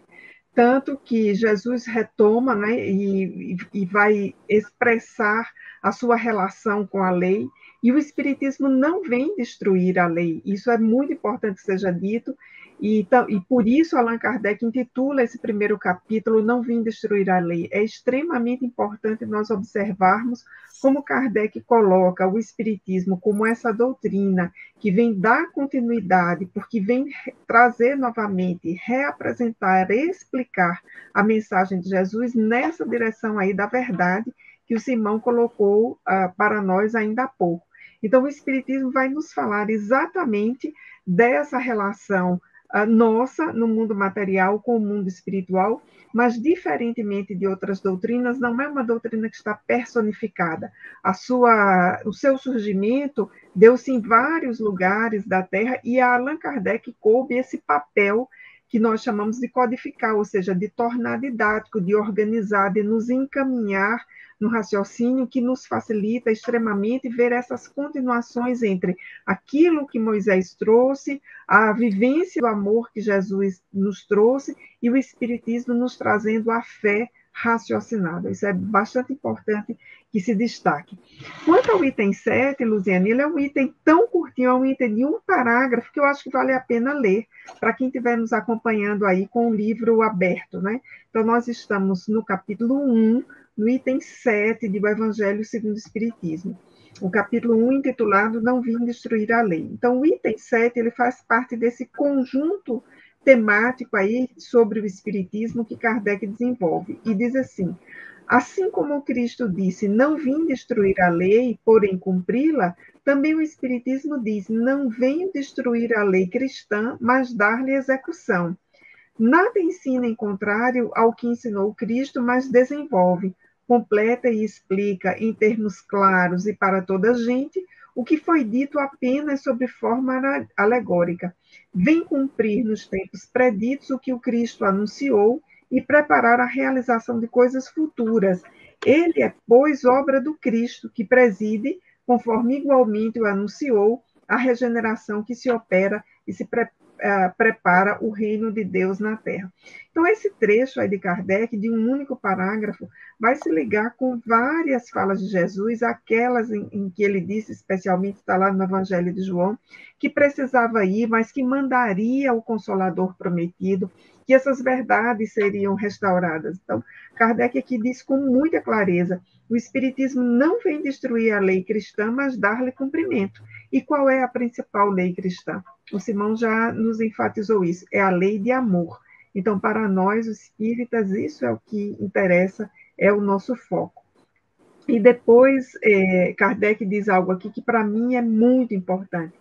Tanto que Jesus retoma, né, e vai expressar a sua relação com a lei, e o Espiritismo não vem destruir a lei. Isso é muito importante que seja dito, e por isso Allan Kardec intitula esse primeiro capítulo Não Vim Destruir a Lei. É extremamente importante nós observarmos como Kardec coloca o Espiritismo como essa doutrina que vem dar continuidade, porque vem trazer novamente, reapresentar, explicar a mensagem de Jesus nessa direção aí da verdade que o Simão colocou para nós ainda há pouco. Então, o Espiritismo vai nos falar exatamente dessa relação nossa no mundo material com o mundo espiritual, mas, diferentemente de outras doutrinas, não é uma doutrina que está personificada. O seu surgimento deu-se em vários lugares da Terra, e a Allan Kardec coube esse papel que nós chamamos de codificar, ou seja, de tornar didático, de organizar, de nos encaminhar no raciocínio, que nos facilita extremamente ver essas continuações entre aquilo que Moisés trouxe, a vivência do amor que Jesus nos trouxe, e o Espiritismo nos trazendo a fé raciocinada. Isso é bastante importante que se destaque. Quanto ao item 7, Luziane, ele é um item tão curtinho, é um item de um parágrafo, que eu acho que vale a pena ler, para quem estiver nos acompanhando aí com o livro aberto, né? Então, nós estamos no capítulo 1, no item 7 do Evangelho segundo o Espiritismo. O capítulo 1, intitulado Não Vim Destruir a Lei. Então, o item 7, ele faz parte desse conjunto temático aí sobre o Espiritismo que Kardec desenvolve. E diz assim: assim como Cristo disse, não vim destruir a lei, porém cumpri-la, também o Espiritismo diz, não venho destruir a lei cristã, mas dar-lhe execução. Nada ensina em contrário ao que ensinou Cristo, mas desenvolve, completa e explica em termos claros e para toda a gente o que foi dito apenas sob forma alegórica. Vem cumprir nos tempos preditos o que o Cristo anunciou e preparar a realização de coisas futuras. Ele é, pois, obra do Cristo, que preside, conforme igualmente o anunciou, a regeneração que se opera e se prepara o reino de Deus na Terra. Então, esse trecho aí de Kardec, de um único parágrafo, vai se ligar com várias falas de Jesus, aquelas em que ele disse, especialmente está lá no Evangelho de João, que precisava ir, mas que mandaria o Consolador prometido, que essas verdades seriam restauradas. Então, Kardec aqui diz com muita clareza, o Espiritismo não vem destruir a lei cristã, mas dar-lhe cumprimento. E qual é a principal lei cristã? O Simão já nos enfatizou isso, é a lei de amor. Então, para nós, os espíritas, isso é o que interessa, é o nosso foco. E depois, Kardec diz algo aqui que, para mim, é muito importante.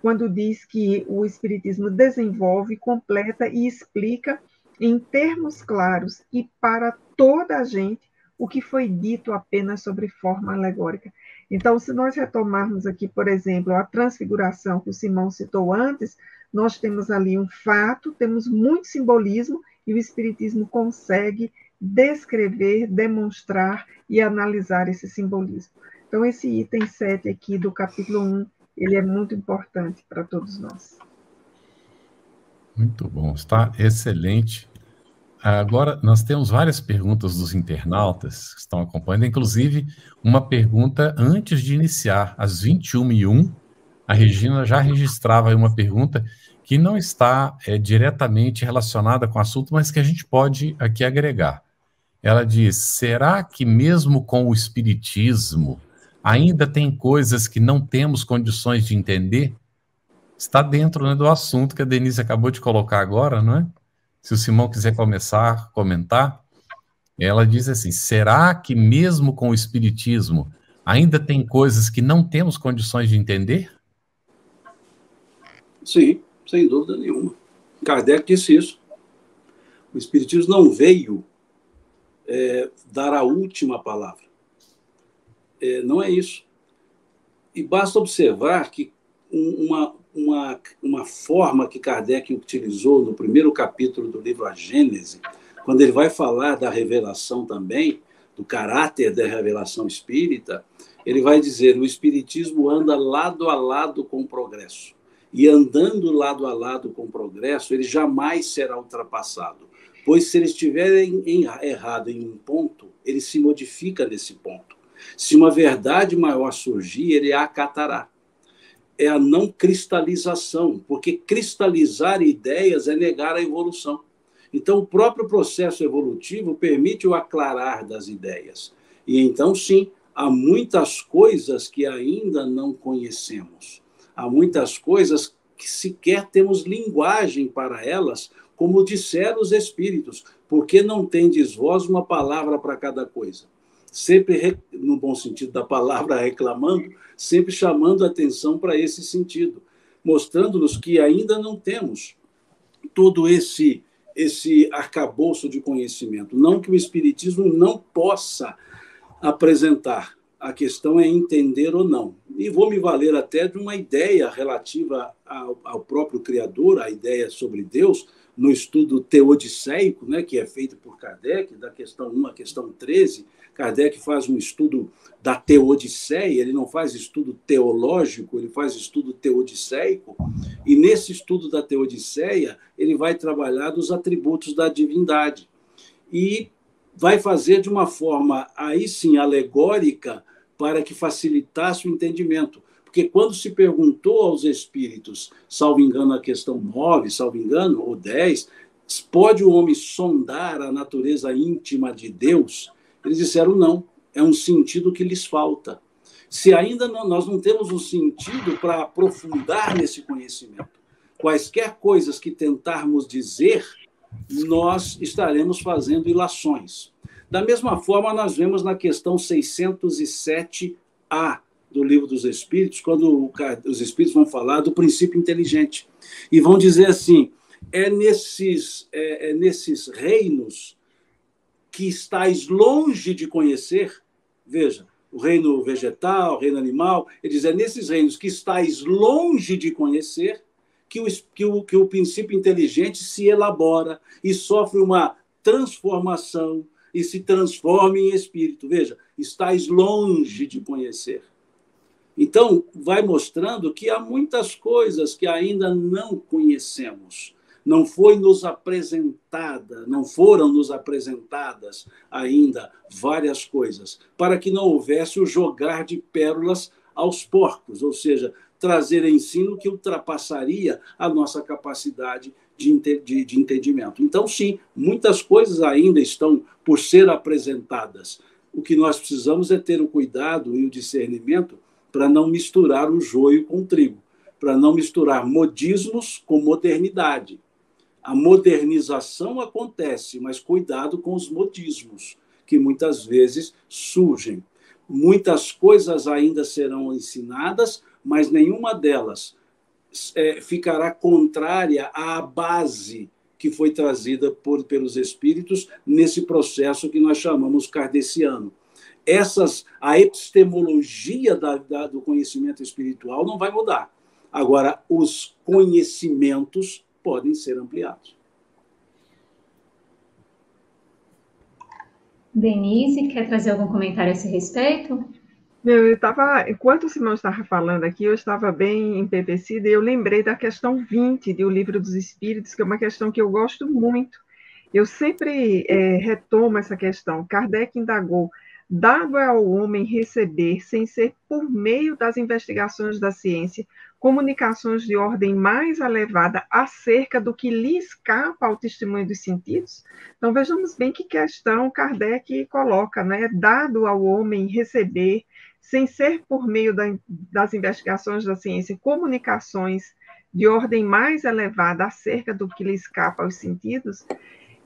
Quando diz que o Espiritismo desenvolve, completa e explica em termos claros e para toda a gente o que foi dito apenas sobre forma alegórica. Então, se nós retomarmos aqui, por exemplo, a transfiguração que o Simão citou antes, nós temos ali um fato, temos muito simbolismo, e o Espiritismo consegue descrever, demonstrar e analisar esse simbolismo. Então, esse item 7 aqui do capítulo 1, ele é muito importante para todos nós. Muito bom, está excelente. Agora, nós temos várias perguntas dos internautas que estão acompanhando, inclusive uma pergunta antes de iniciar, às 21h01, a Regina já registrava aí uma pergunta que não está diretamente relacionada com o assunto, mas que a gente pode aqui agregar. Ela diz, será que mesmo com o Espiritismo ainda tem coisas que não temos condições de entender? Está dentro, né, do assunto que a Denise acabou de colocar agora, não é? Se o Simão quiser começar a comentar, ela diz assim, será que mesmo com o Espiritismo ainda tem coisas que não temos condições de entender? Sim, sem dúvida nenhuma. Kardec disse isso. O Espiritismo não veio dar a última palavra. Não é isso. E basta observar que uma forma que Kardec utilizou no primeiro capítulo do livro A Gênese, quando ele vai falar da revelação também, do caráter da revelação espírita, ele vai dizer, o Espiritismo anda lado a lado com o progresso. E andando lado a lado com o progresso, ele jamais será ultrapassado. Pois se ele estiver errado em um ponto, ele se modifica nesse ponto. Se uma verdade maior surgir, ele a acatará. É a não cristalização, porque cristalizar ideias é negar a evolução. Então, o próprio processo evolutivo permite o aclarar das ideias. E então, sim, há muitas coisas que ainda não conhecemos. Há muitas coisas que sequer temos linguagem para elas, como disseram os espíritos, porque não tendes vós uma palavra para cada coisa. Sempre, no bom sentido da palavra, reclamando, sempre chamando a atenção para esse sentido, mostrando-nos que ainda não temos todo esse arcabouço de conhecimento. Não que o Espiritismo não possa apresentar, a questão é entender ou não. E vou me valer até de uma ideia relativa ao próprio Criador, a ideia sobre Deus, no estudo teodiceico, né, que é feito por Kardec, da questão 1 à questão 13, Kardec faz um estudo da teodiceia, ele não faz estudo teológico, ele faz estudo teodiceico, e nesse estudo da teodiceia, ele vai trabalhar dos atributos da divindade. E vai fazer de uma forma, aí sim, alegórica, para que facilitasse o entendimento. Porque quando se perguntou aos espíritos, salvo engano, a questão 9, salvo engano, ou 10, pode o homem sondar a natureza íntima de Deus? Eles disseram não, é um sentido que lhes falta. Se ainda nós não temos um sentido para aprofundar nesse conhecimento, quaisquer coisas que tentarmos dizer, nós estaremos fazendo ilações. Da mesma forma, nós vemos na questão 607A do Livro dos Espíritos, quando os Espíritos vão falar do princípio inteligente. E vão dizer assim, nesses reinos que estáis longe de conhecer, veja, o reino vegetal, o reino animal, ele diz, nesses reinos que estáis longe de conhecer, que o princípio inteligente se elabora e sofre uma transformação e se transforma em espírito. Veja, estáis longe de conhecer. Então, vai mostrando que há muitas coisas que ainda não conhecemos. Não foram nos apresentadas ainda várias coisas, para que não houvesse o jogar de pérolas aos porcos, ou seja, trazer ensino que ultrapassaria a nossa capacidade de entendimento. Então, sim, muitas coisas ainda estão por ser apresentadas. O que nós precisamos é ter o cuidado e o discernimento para não misturar o joio com o trigo, para não misturar modismos com modernidade. A modernização acontece, mas cuidado com os modismos, que muitas vezes surgem. Muitas coisas ainda serão ensinadas, mas nenhuma delas ficará contrária à base que foi trazida pelos espíritos nesse processo que nós chamamos kardeciano. A epistemologia do conhecimento espiritual não vai mudar. Agora, os conhecimentos podem ser ampliados. Denise, quer trazer algum comentário a esse respeito? Enquanto o Simão estava falando aqui, eu estava bem empevecida e eu lembrei da questão 20 do Livro dos Espíritos, que é uma questão que eu gosto muito. Eu sempre retomo essa questão. Kardec indagou: dado ao homem receber, sem ser por meio das investigações da ciência, comunicações de ordem mais elevada acerca do que lhe escapa ao testemunho dos sentidos? Então, vejamos bem que questão Kardec coloca, né? Dado ao homem receber, sem ser por meio das investigações da ciência, comunicações de ordem mais elevada acerca do que lhe escapa aos sentidos?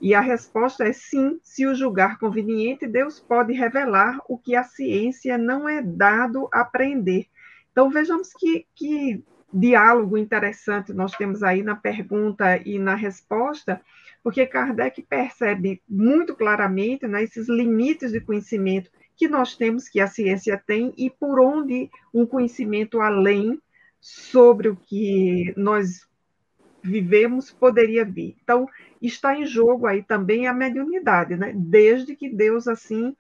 E a resposta é sim, se o julgar conveniente, Deus pode revelar o que a ciência não é dado a aprender. Então, vejamos que diálogo interessante nós temos aí na pergunta e na resposta, porque Kardec percebe muito claramente, né, esses limites de conhecimento que nós temos, que a ciência tem, e por onde um conhecimento além sobre o que nós vivemos poderia vir. Então, está em jogo aí também a mediunidade, né? Desde que Deus, assim,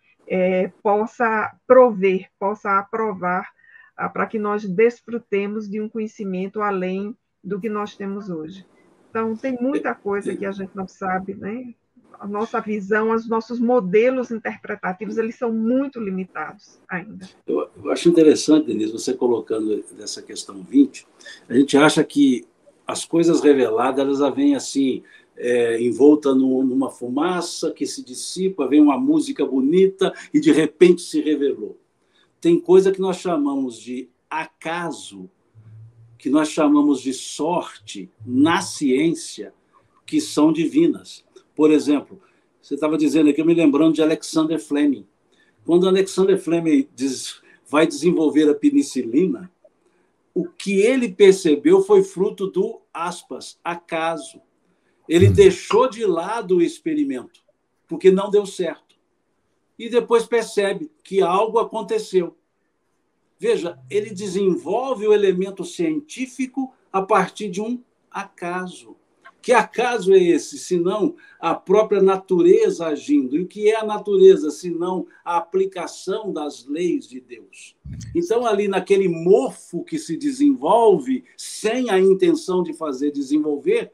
possa prover, possa aprovar, para que nós desfrutemos de um conhecimento além do que nós temos hoje. Então, tem muita coisa que a gente não sabe, né? A nossa visão, os nossos modelos interpretativos, eles são muito limitados ainda. Eu acho interessante, Denise, você colocando dessa questão 20, a gente acha que as coisas reveladas, elas vêm assim, envolta numa fumaça que se dissipa, vem uma música bonita e de repente se revelou. Tem coisa que nós chamamos de acaso, que nós chamamos de sorte na ciência, que são divinas. Por exemplo, você estava dizendo aqui, eu me lembrando de Alexander Fleming. Quando Alexander Fleming vai desenvolver a penicilina, o que ele percebeu foi fruto do, aspas, acaso. Ele deixou de lado o experimento, porque não deu certo. E depois percebe que algo aconteceu. Veja, ele desenvolve o elemento científico a partir de um acaso. Que acaso é esse, senão a própria natureza agindo? E o que é a natureza, senão a aplicação das leis de Deus? Então, ali naquele mofo que se desenvolve, sem a intenção de fazer desenvolver,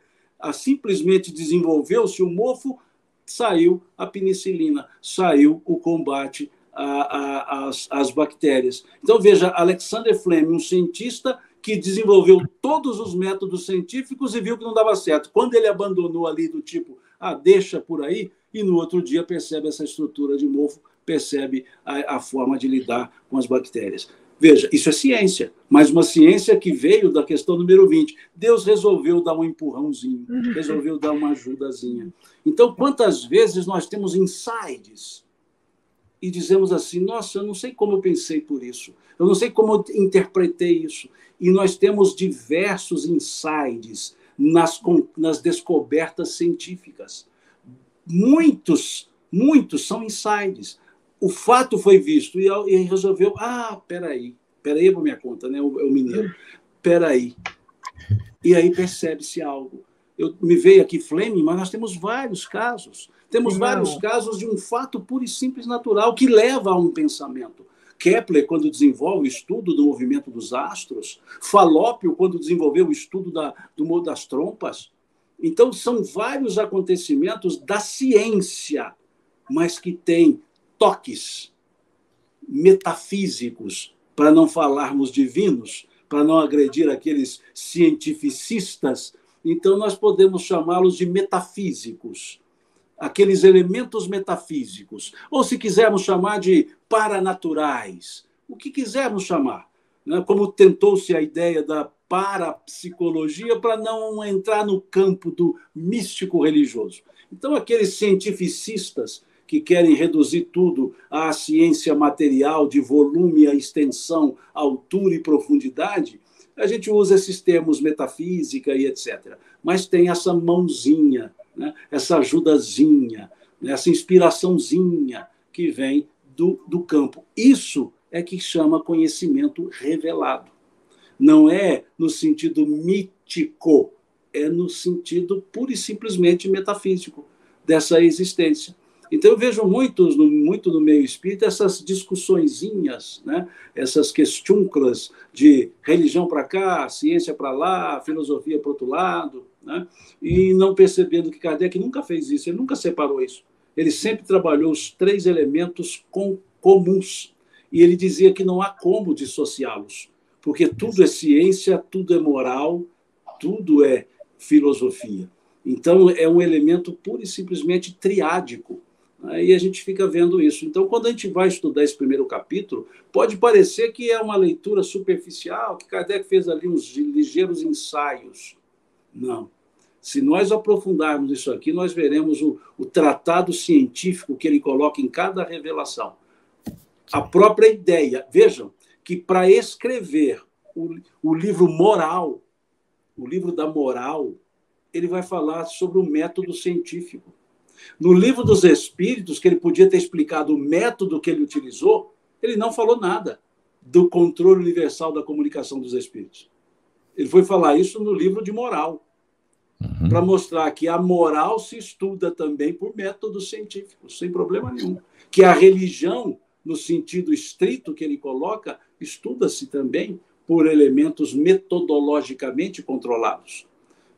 simplesmente desenvolveu-se o mofo, saiu a penicilina, saiu o combate às bactérias. Então, veja, Alexander Fleming, um cientista que desenvolveu todos os métodos científicos e viu que não dava certo. Quando ele abandonou ali do tipo, deixa por aí, e no outro dia percebe essa estrutura de mofo, percebe a forma de lidar com as bactérias. Veja, isso é ciência, mas uma ciência que veio da questão número 20. Deus resolveu dar um empurrãozinho, resolveu dar uma ajudazinha. Então, quantas vezes nós temos insights e dizemos assim, nossa, eu não sei como eu pensei por isso, eu não sei como eu interpretei isso. E nós temos diversos insights nas descobertas científicas. Muitos são insights. O fato foi visto e resolveu, peraí por minha conta, né? O mineiro, peraí. E aí percebe-se algo. Me veio aqui Fleming, mas nós temos vários casos. Temos vários casos de um fato puro e simples natural que leva a um pensamento. Kepler, quando desenvolve o estudo do movimento dos astros, Falópio, quando desenvolveu o estudo do modo das trompas. Então, são vários acontecimentos da ciência, mas que têm toques metafísicos, para não falarmos divinos, para não agredir aqueles cientificistas. Então, nós podemos chamá-los de metafísicos, aqueles elementos metafísicos, ou se quisermos chamar de paranaturais, o que quisermos chamar, né? Como tentou-se a ideia da parapsicologia para não entrar no campo do místico religioso. Então, aqueles cientificistas que querem reduzir tudo à ciência material, de volume, a extensão, altura e profundidade, a gente usa esses termos metafísica e etc. Mas tem essa mãozinha essa ajudazinha, né, essa inspiraçãozinha que vem do campo. Isso é que chama conhecimento revelado. Não é no sentido mítico, é no sentido pura e simplesmente metafísico dessa existência. Então, eu vejo muito no meio espírita essas discussõezinhas, né? Essas questúnclas de religião para cá, ciência para lá, filosofia para outro lado, né? E não percebendo que Kardec nunca fez isso, ele nunca separou isso. Ele sempre trabalhou os três elementos comuns. E ele dizia que não há como dissociá-los, porque tudo é ciência, tudo é moral, tudo é filosofia. Então, é um elemento pura e simplesmente triádico. Aí a gente fica vendo isso. Então, quando a gente vai estudar esse primeiro capítulo, pode parecer que é uma leitura superficial, que Kardec fez ali uns ligeiros ensaios. Não. Se nós aprofundarmos isso aqui, nós veremos o tratado científico que ele coloca em cada revelação. A própria ideia. Vejam que para escrever o livro moral, o livro da moral, ele vai falar sobre o método científico. No livro dos Espíritos, que ele podia ter explicado o método que ele utilizou, ele não falou nada do controle universal da comunicação dos Espíritos. Ele foi falar isso no livro de moral, para mostrar que a moral se estuda também por métodos científicos, sem problema nenhum. Que a religião, no sentido estrito que ele coloca, estuda-se também por elementos metodologicamente controlados.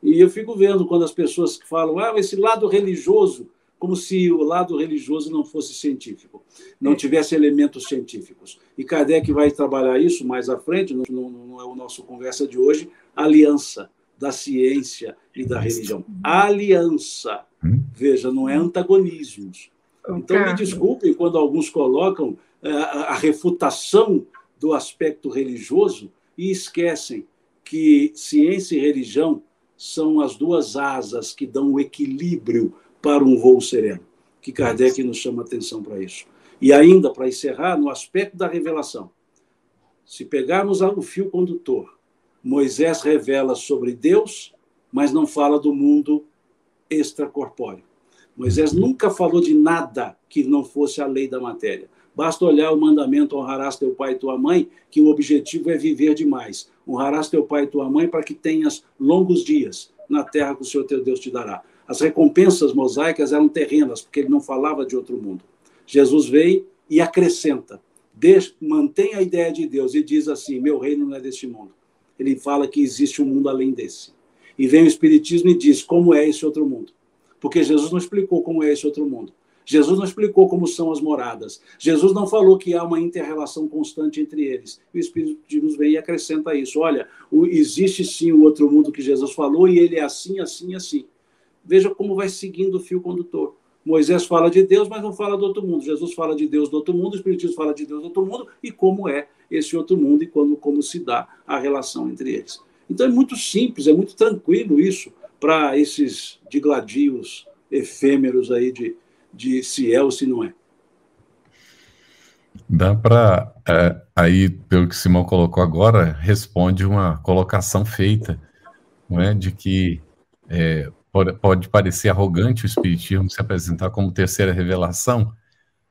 E eu fico vendo quando as pessoas falam, esse lado religioso, como se o lado religioso não fosse científico, não tivesse elementos científicos. E Kardec vai trabalhar isso mais à frente, não é o nosso conversa de hoje, a aliança da ciência e da religião. Aliança. Veja, não é antagonismos. Então, me desculpem quando alguns colocam a refutação do aspecto religioso e esquecem que ciência e religião são as duas asas que dão o equilíbrio para um voo sereno, que Kardec nos chama atenção para isso. E ainda, para encerrar, no aspecto da revelação, se pegarmos o fio condutor, Moisés revela sobre Deus, mas não fala do mundo extracorpóreo. Moisés nunca falou de nada que não fosse a lei da matéria. Basta olhar o mandamento honrarás teu pai e tua mãe, que o objetivo é viver demais. Honrarás teu pai e tua mãe para que tenhas longos dias na terra que o Senhor teu Deus te dará. As recompensas mosaicas eram terrenas, porque ele não falava de outro mundo. Jesus veio e acrescenta, mantém a ideia de Deus e diz assim, meu reino não é deste mundo. Ele fala que existe um mundo além desse. E vem o Espiritismo e diz como é esse outro mundo. Porque Jesus não explicou como é esse outro mundo. Jesus não explicou como são as moradas. Jesus não falou que há uma inter-relação constante entre eles. O Espiritismo vem e acrescenta isso. Olha, existe sim o outro mundo que Jesus falou e ele é assim, assim, assim. Veja como vai seguindo o fio condutor. Moisés fala de Deus, mas não fala do outro mundo. Jesus fala de Deus do outro mundo, o Espiritismo fala de Deus do outro mundo, e como é esse outro mundo e como se dá a relação entre eles. Então é muito simples, é muito tranquilo isso para esses digladios efêmeros aí de se é ou se não é. Dá para, aí, pelo que o Simão colocou agora, responde uma colocação feita, não é, de que pode parecer arrogante o Espiritismo se apresentar como terceira revelação,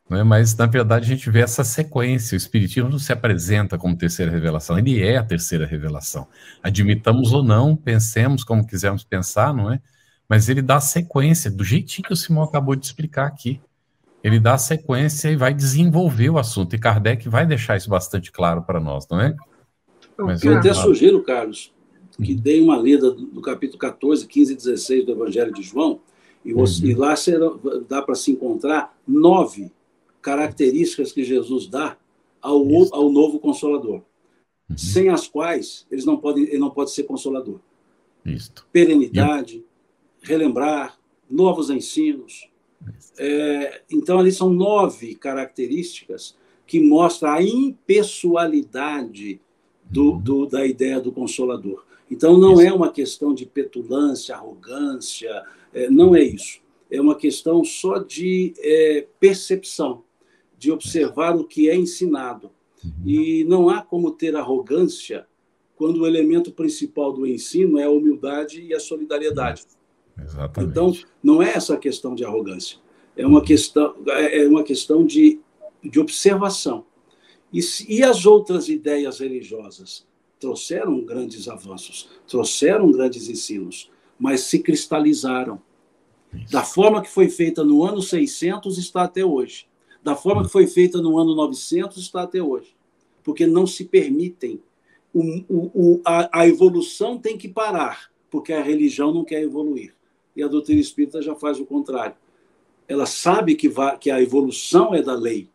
não é? Mas, na verdade, a gente vê essa sequência. O Espiritismo não se apresenta como terceira revelação, ele é a terceira revelação. Admitamos ou não, pensemos como quisermos pensar, não é? Mas ele dá a sequência, do jeitinho que o Simão acabou de explicar aqui. Ele dá a sequência e vai desenvolver o assunto, e Kardec vai deixar isso bastante claro para nós, não é? Mas eu até sugiro, Carlos, que dê uma lida do capítulo 14, 15 e 16 do Evangelho de João, e lá dá para se encontrar 9 características que Jesus dá ao novo Consolador, sem as quais ele não pode ser Consolador. Isto. Perenidade, relembrar, novos ensinos. Então, ali são 9 características que mostram a impessoalidade da ideia do Consolador. Então, não é uma questão de petulância, arrogância, não é isso. É uma questão só de percepção, de observar o que é ensinado. E não há como ter arrogância quando o elemento principal do ensino é a humildade e a solidariedade. Exatamente. Então, não é essa questão de arrogância, é uma questão de observação. E as outras ideias religiosas trouxeram grandes avanços, trouxeram grandes ensinos, mas se cristalizaram. Da forma que foi feita no ano 600, está até hoje. Da forma que foi feita no ano 900, está até hoje. Porque não se permitem. A evolução tem que parar, porque a religião não quer evoluir. E a doutrina espírita já faz o contrário. Ela sabe que a evolução é da lei.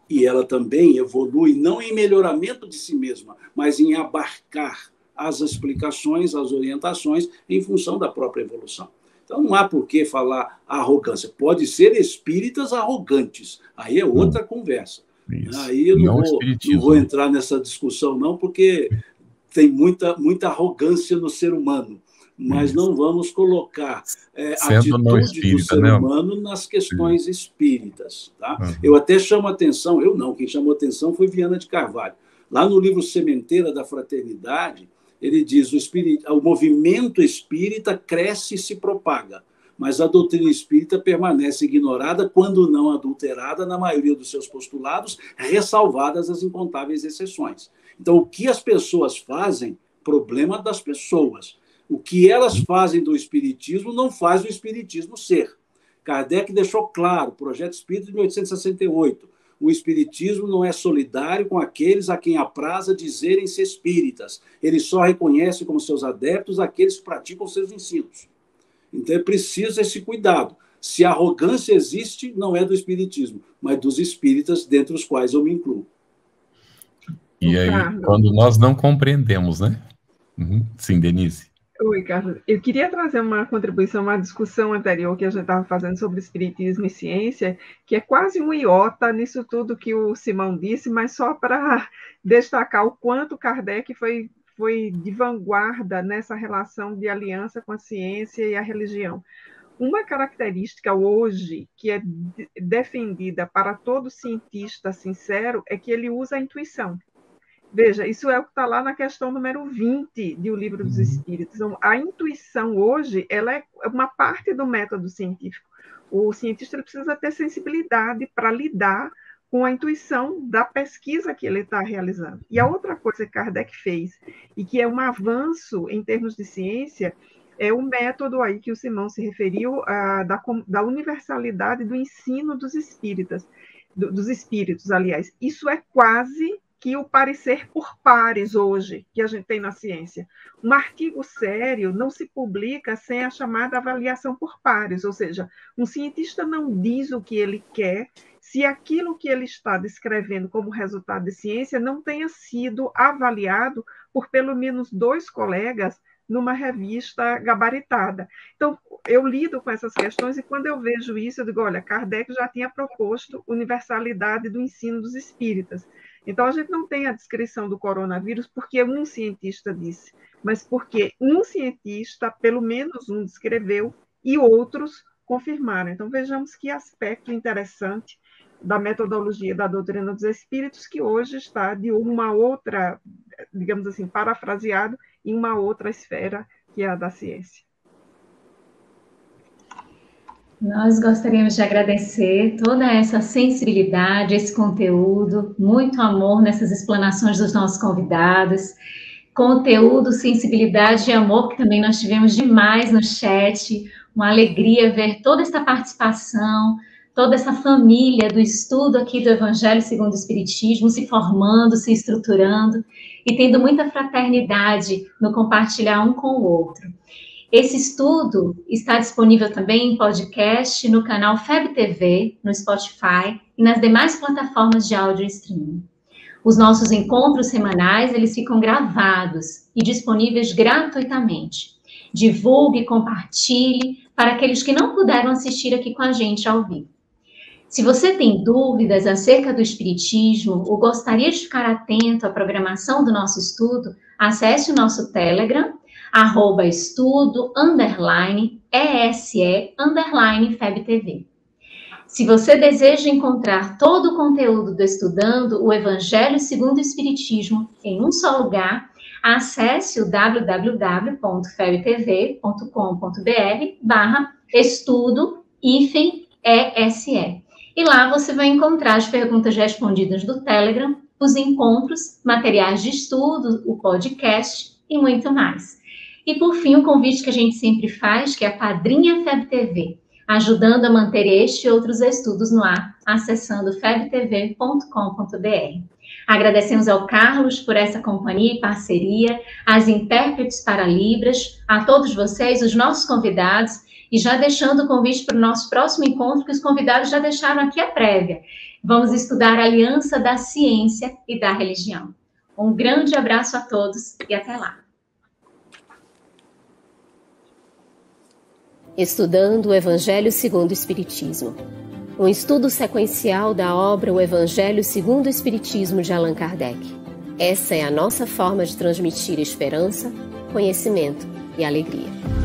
E ela também evolui, não em melhoramento de si mesma, mas em abarcar as explicações, as orientações, em função da própria evolução. Então, não há por que falar arrogância. Pode ser espíritas arrogantes. Aí é outra conversa. Isso. Aí eu não vou entrar nessa discussão, não, porque tem muita arrogância no ser humano. Mas não vamos colocar a atitude do ser humano nas questões espíritas. Tá? Eu até chamo a atenção, quem chamou a atenção foi Viana de Carvalho. Lá no livro Sementeira da Fraternidade, ele diz: o movimento espírita cresce e se propaga, mas a doutrina espírita permanece ignorada, quando não adulterada, na maioria dos seus postulados, ressalvadas as incontáveis exceções. Então, o que as pessoas fazem, problema das pessoas. O que elas fazem do espiritismo não faz o espiritismo ser. Kardec deixou claro, Projeto Espírita de 1868, o espiritismo não é solidário com aqueles a quem apraza dizerem-se espíritas. Ele só reconhece como seus adeptos aqueles que praticam seus ensinos. Então é preciso esse cuidado. Se a arrogância existe, não é do espiritismo, mas dos espíritas, dentre os quais eu me incluo. E aí, quando nós não compreendemos, né? Sim, Denise. Oi, Carlos. Eu queria trazer uma contribuição, uma discussão anterior que a gente estava fazendo sobre espiritismo e ciência, que é quase um iota nisso tudo que o Simão disse, mas só para destacar o quanto Kardec foi de vanguarda nessa relação de aliança com a ciência e a religião. Uma característica hoje que é defendida para todo cientista sincero é que ele usa a intuição. Veja, isso é o que está lá na questão número 20 do Livro dos Espíritos. Então, a intuição hoje ela é uma parte do método científico. O cientista ele precisa ter sensibilidade para lidar com a intuição da pesquisa que ele está realizando. E a outra coisa que Kardec fez, e que é um avanço em termos de ciência, é o método aí que o Simão se referiu, da universalidade do ensino dos espíritas, dos espíritos, aliás. Isso é quase que o parecer por pares hoje, que a gente tem na ciência. Um artigo sério não se publica sem a chamada avaliação por pares, ou seja, um cientista não diz o que ele quer se aquilo que ele está descrevendo como resultado de ciência não tenha sido avaliado por pelo menos 2 colegas numa revista gabaritada. Então, eu lido com essas questões e quando eu vejo isso, eu digo, olha, Kardec já tinha proposto universalidade do ensino dos espíritas. Então, a gente não tem a descrição do coronavírus porque um cientista disse, mas porque um cientista, pelo menos um, descreveu e outros confirmaram. Então, vejamos que aspecto interessante da metodologia da doutrina dos espíritos, que hoje está de uma outra, digamos assim, parafraseado, em uma outra esfera, que é a da ciência. Nós gostaríamos de agradecer toda essa sensibilidade, esse conteúdo, muito amor nessas explanações dos nossos convidados, conteúdo, sensibilidade e amor, que também nós tivemos demais no chat, uma alegria ver toda essa participação, toda essa família do estudo aqui do Evangelho segundo o Espiritismo, se formando, se estruturando e tendo muita fraternidade no compartilhar um com o outro. Esse estudo está disponível também em podcast no canal FEB TV, no Spotify e nas demais plataformas de áudio streaming. Os nossos encontros semanais, eles ficam gravados e disponíveis gratuitamente. Divulgue, compartilhe para aqueles que não puderam assistir aqui com a gente ao vivo. Se você tem dúvidas acerca do Espiritismo ou gostaria de ficar atento à programação do nosso estudo, acesse o nosso Telegram, @estudo_ESE_FebTV. Se você deseja encontrar todo o conteúdo do Estudando o Evangelho segundo o Espiritismo em um só lugar, acesse o www.febtv.com.br/estudo-ESE. E lá você vai encontrar as perguntas respondidas do Telegram, os encontros, materiais de estudo, o podcast e muito mais. E por fim, o convite que a gente sempre faz, que é a Padrinha FebTV, ajudando a manter este e outros estudos no ar, acessando febtv.com.br. Agradecemos ao Carlos por essa companhia e parceria, às intérpretes para Libras, a todos vocês, os nossos convidados, e já deixando o convite para o nosso próximo encontro, que os convidados já deixaram aqui a prévia. Vamos estudar a aliança da ciência e da religião. Um grande abraço a todos e até lá. Estudando o Evangelho segundo o Espiritismo. Um estudo sequencial da obra O Evangelho segundo o Espiritismo de Allan Kardec. Essa é a nossa forma de transmitir esperança, conhecimento e alegria.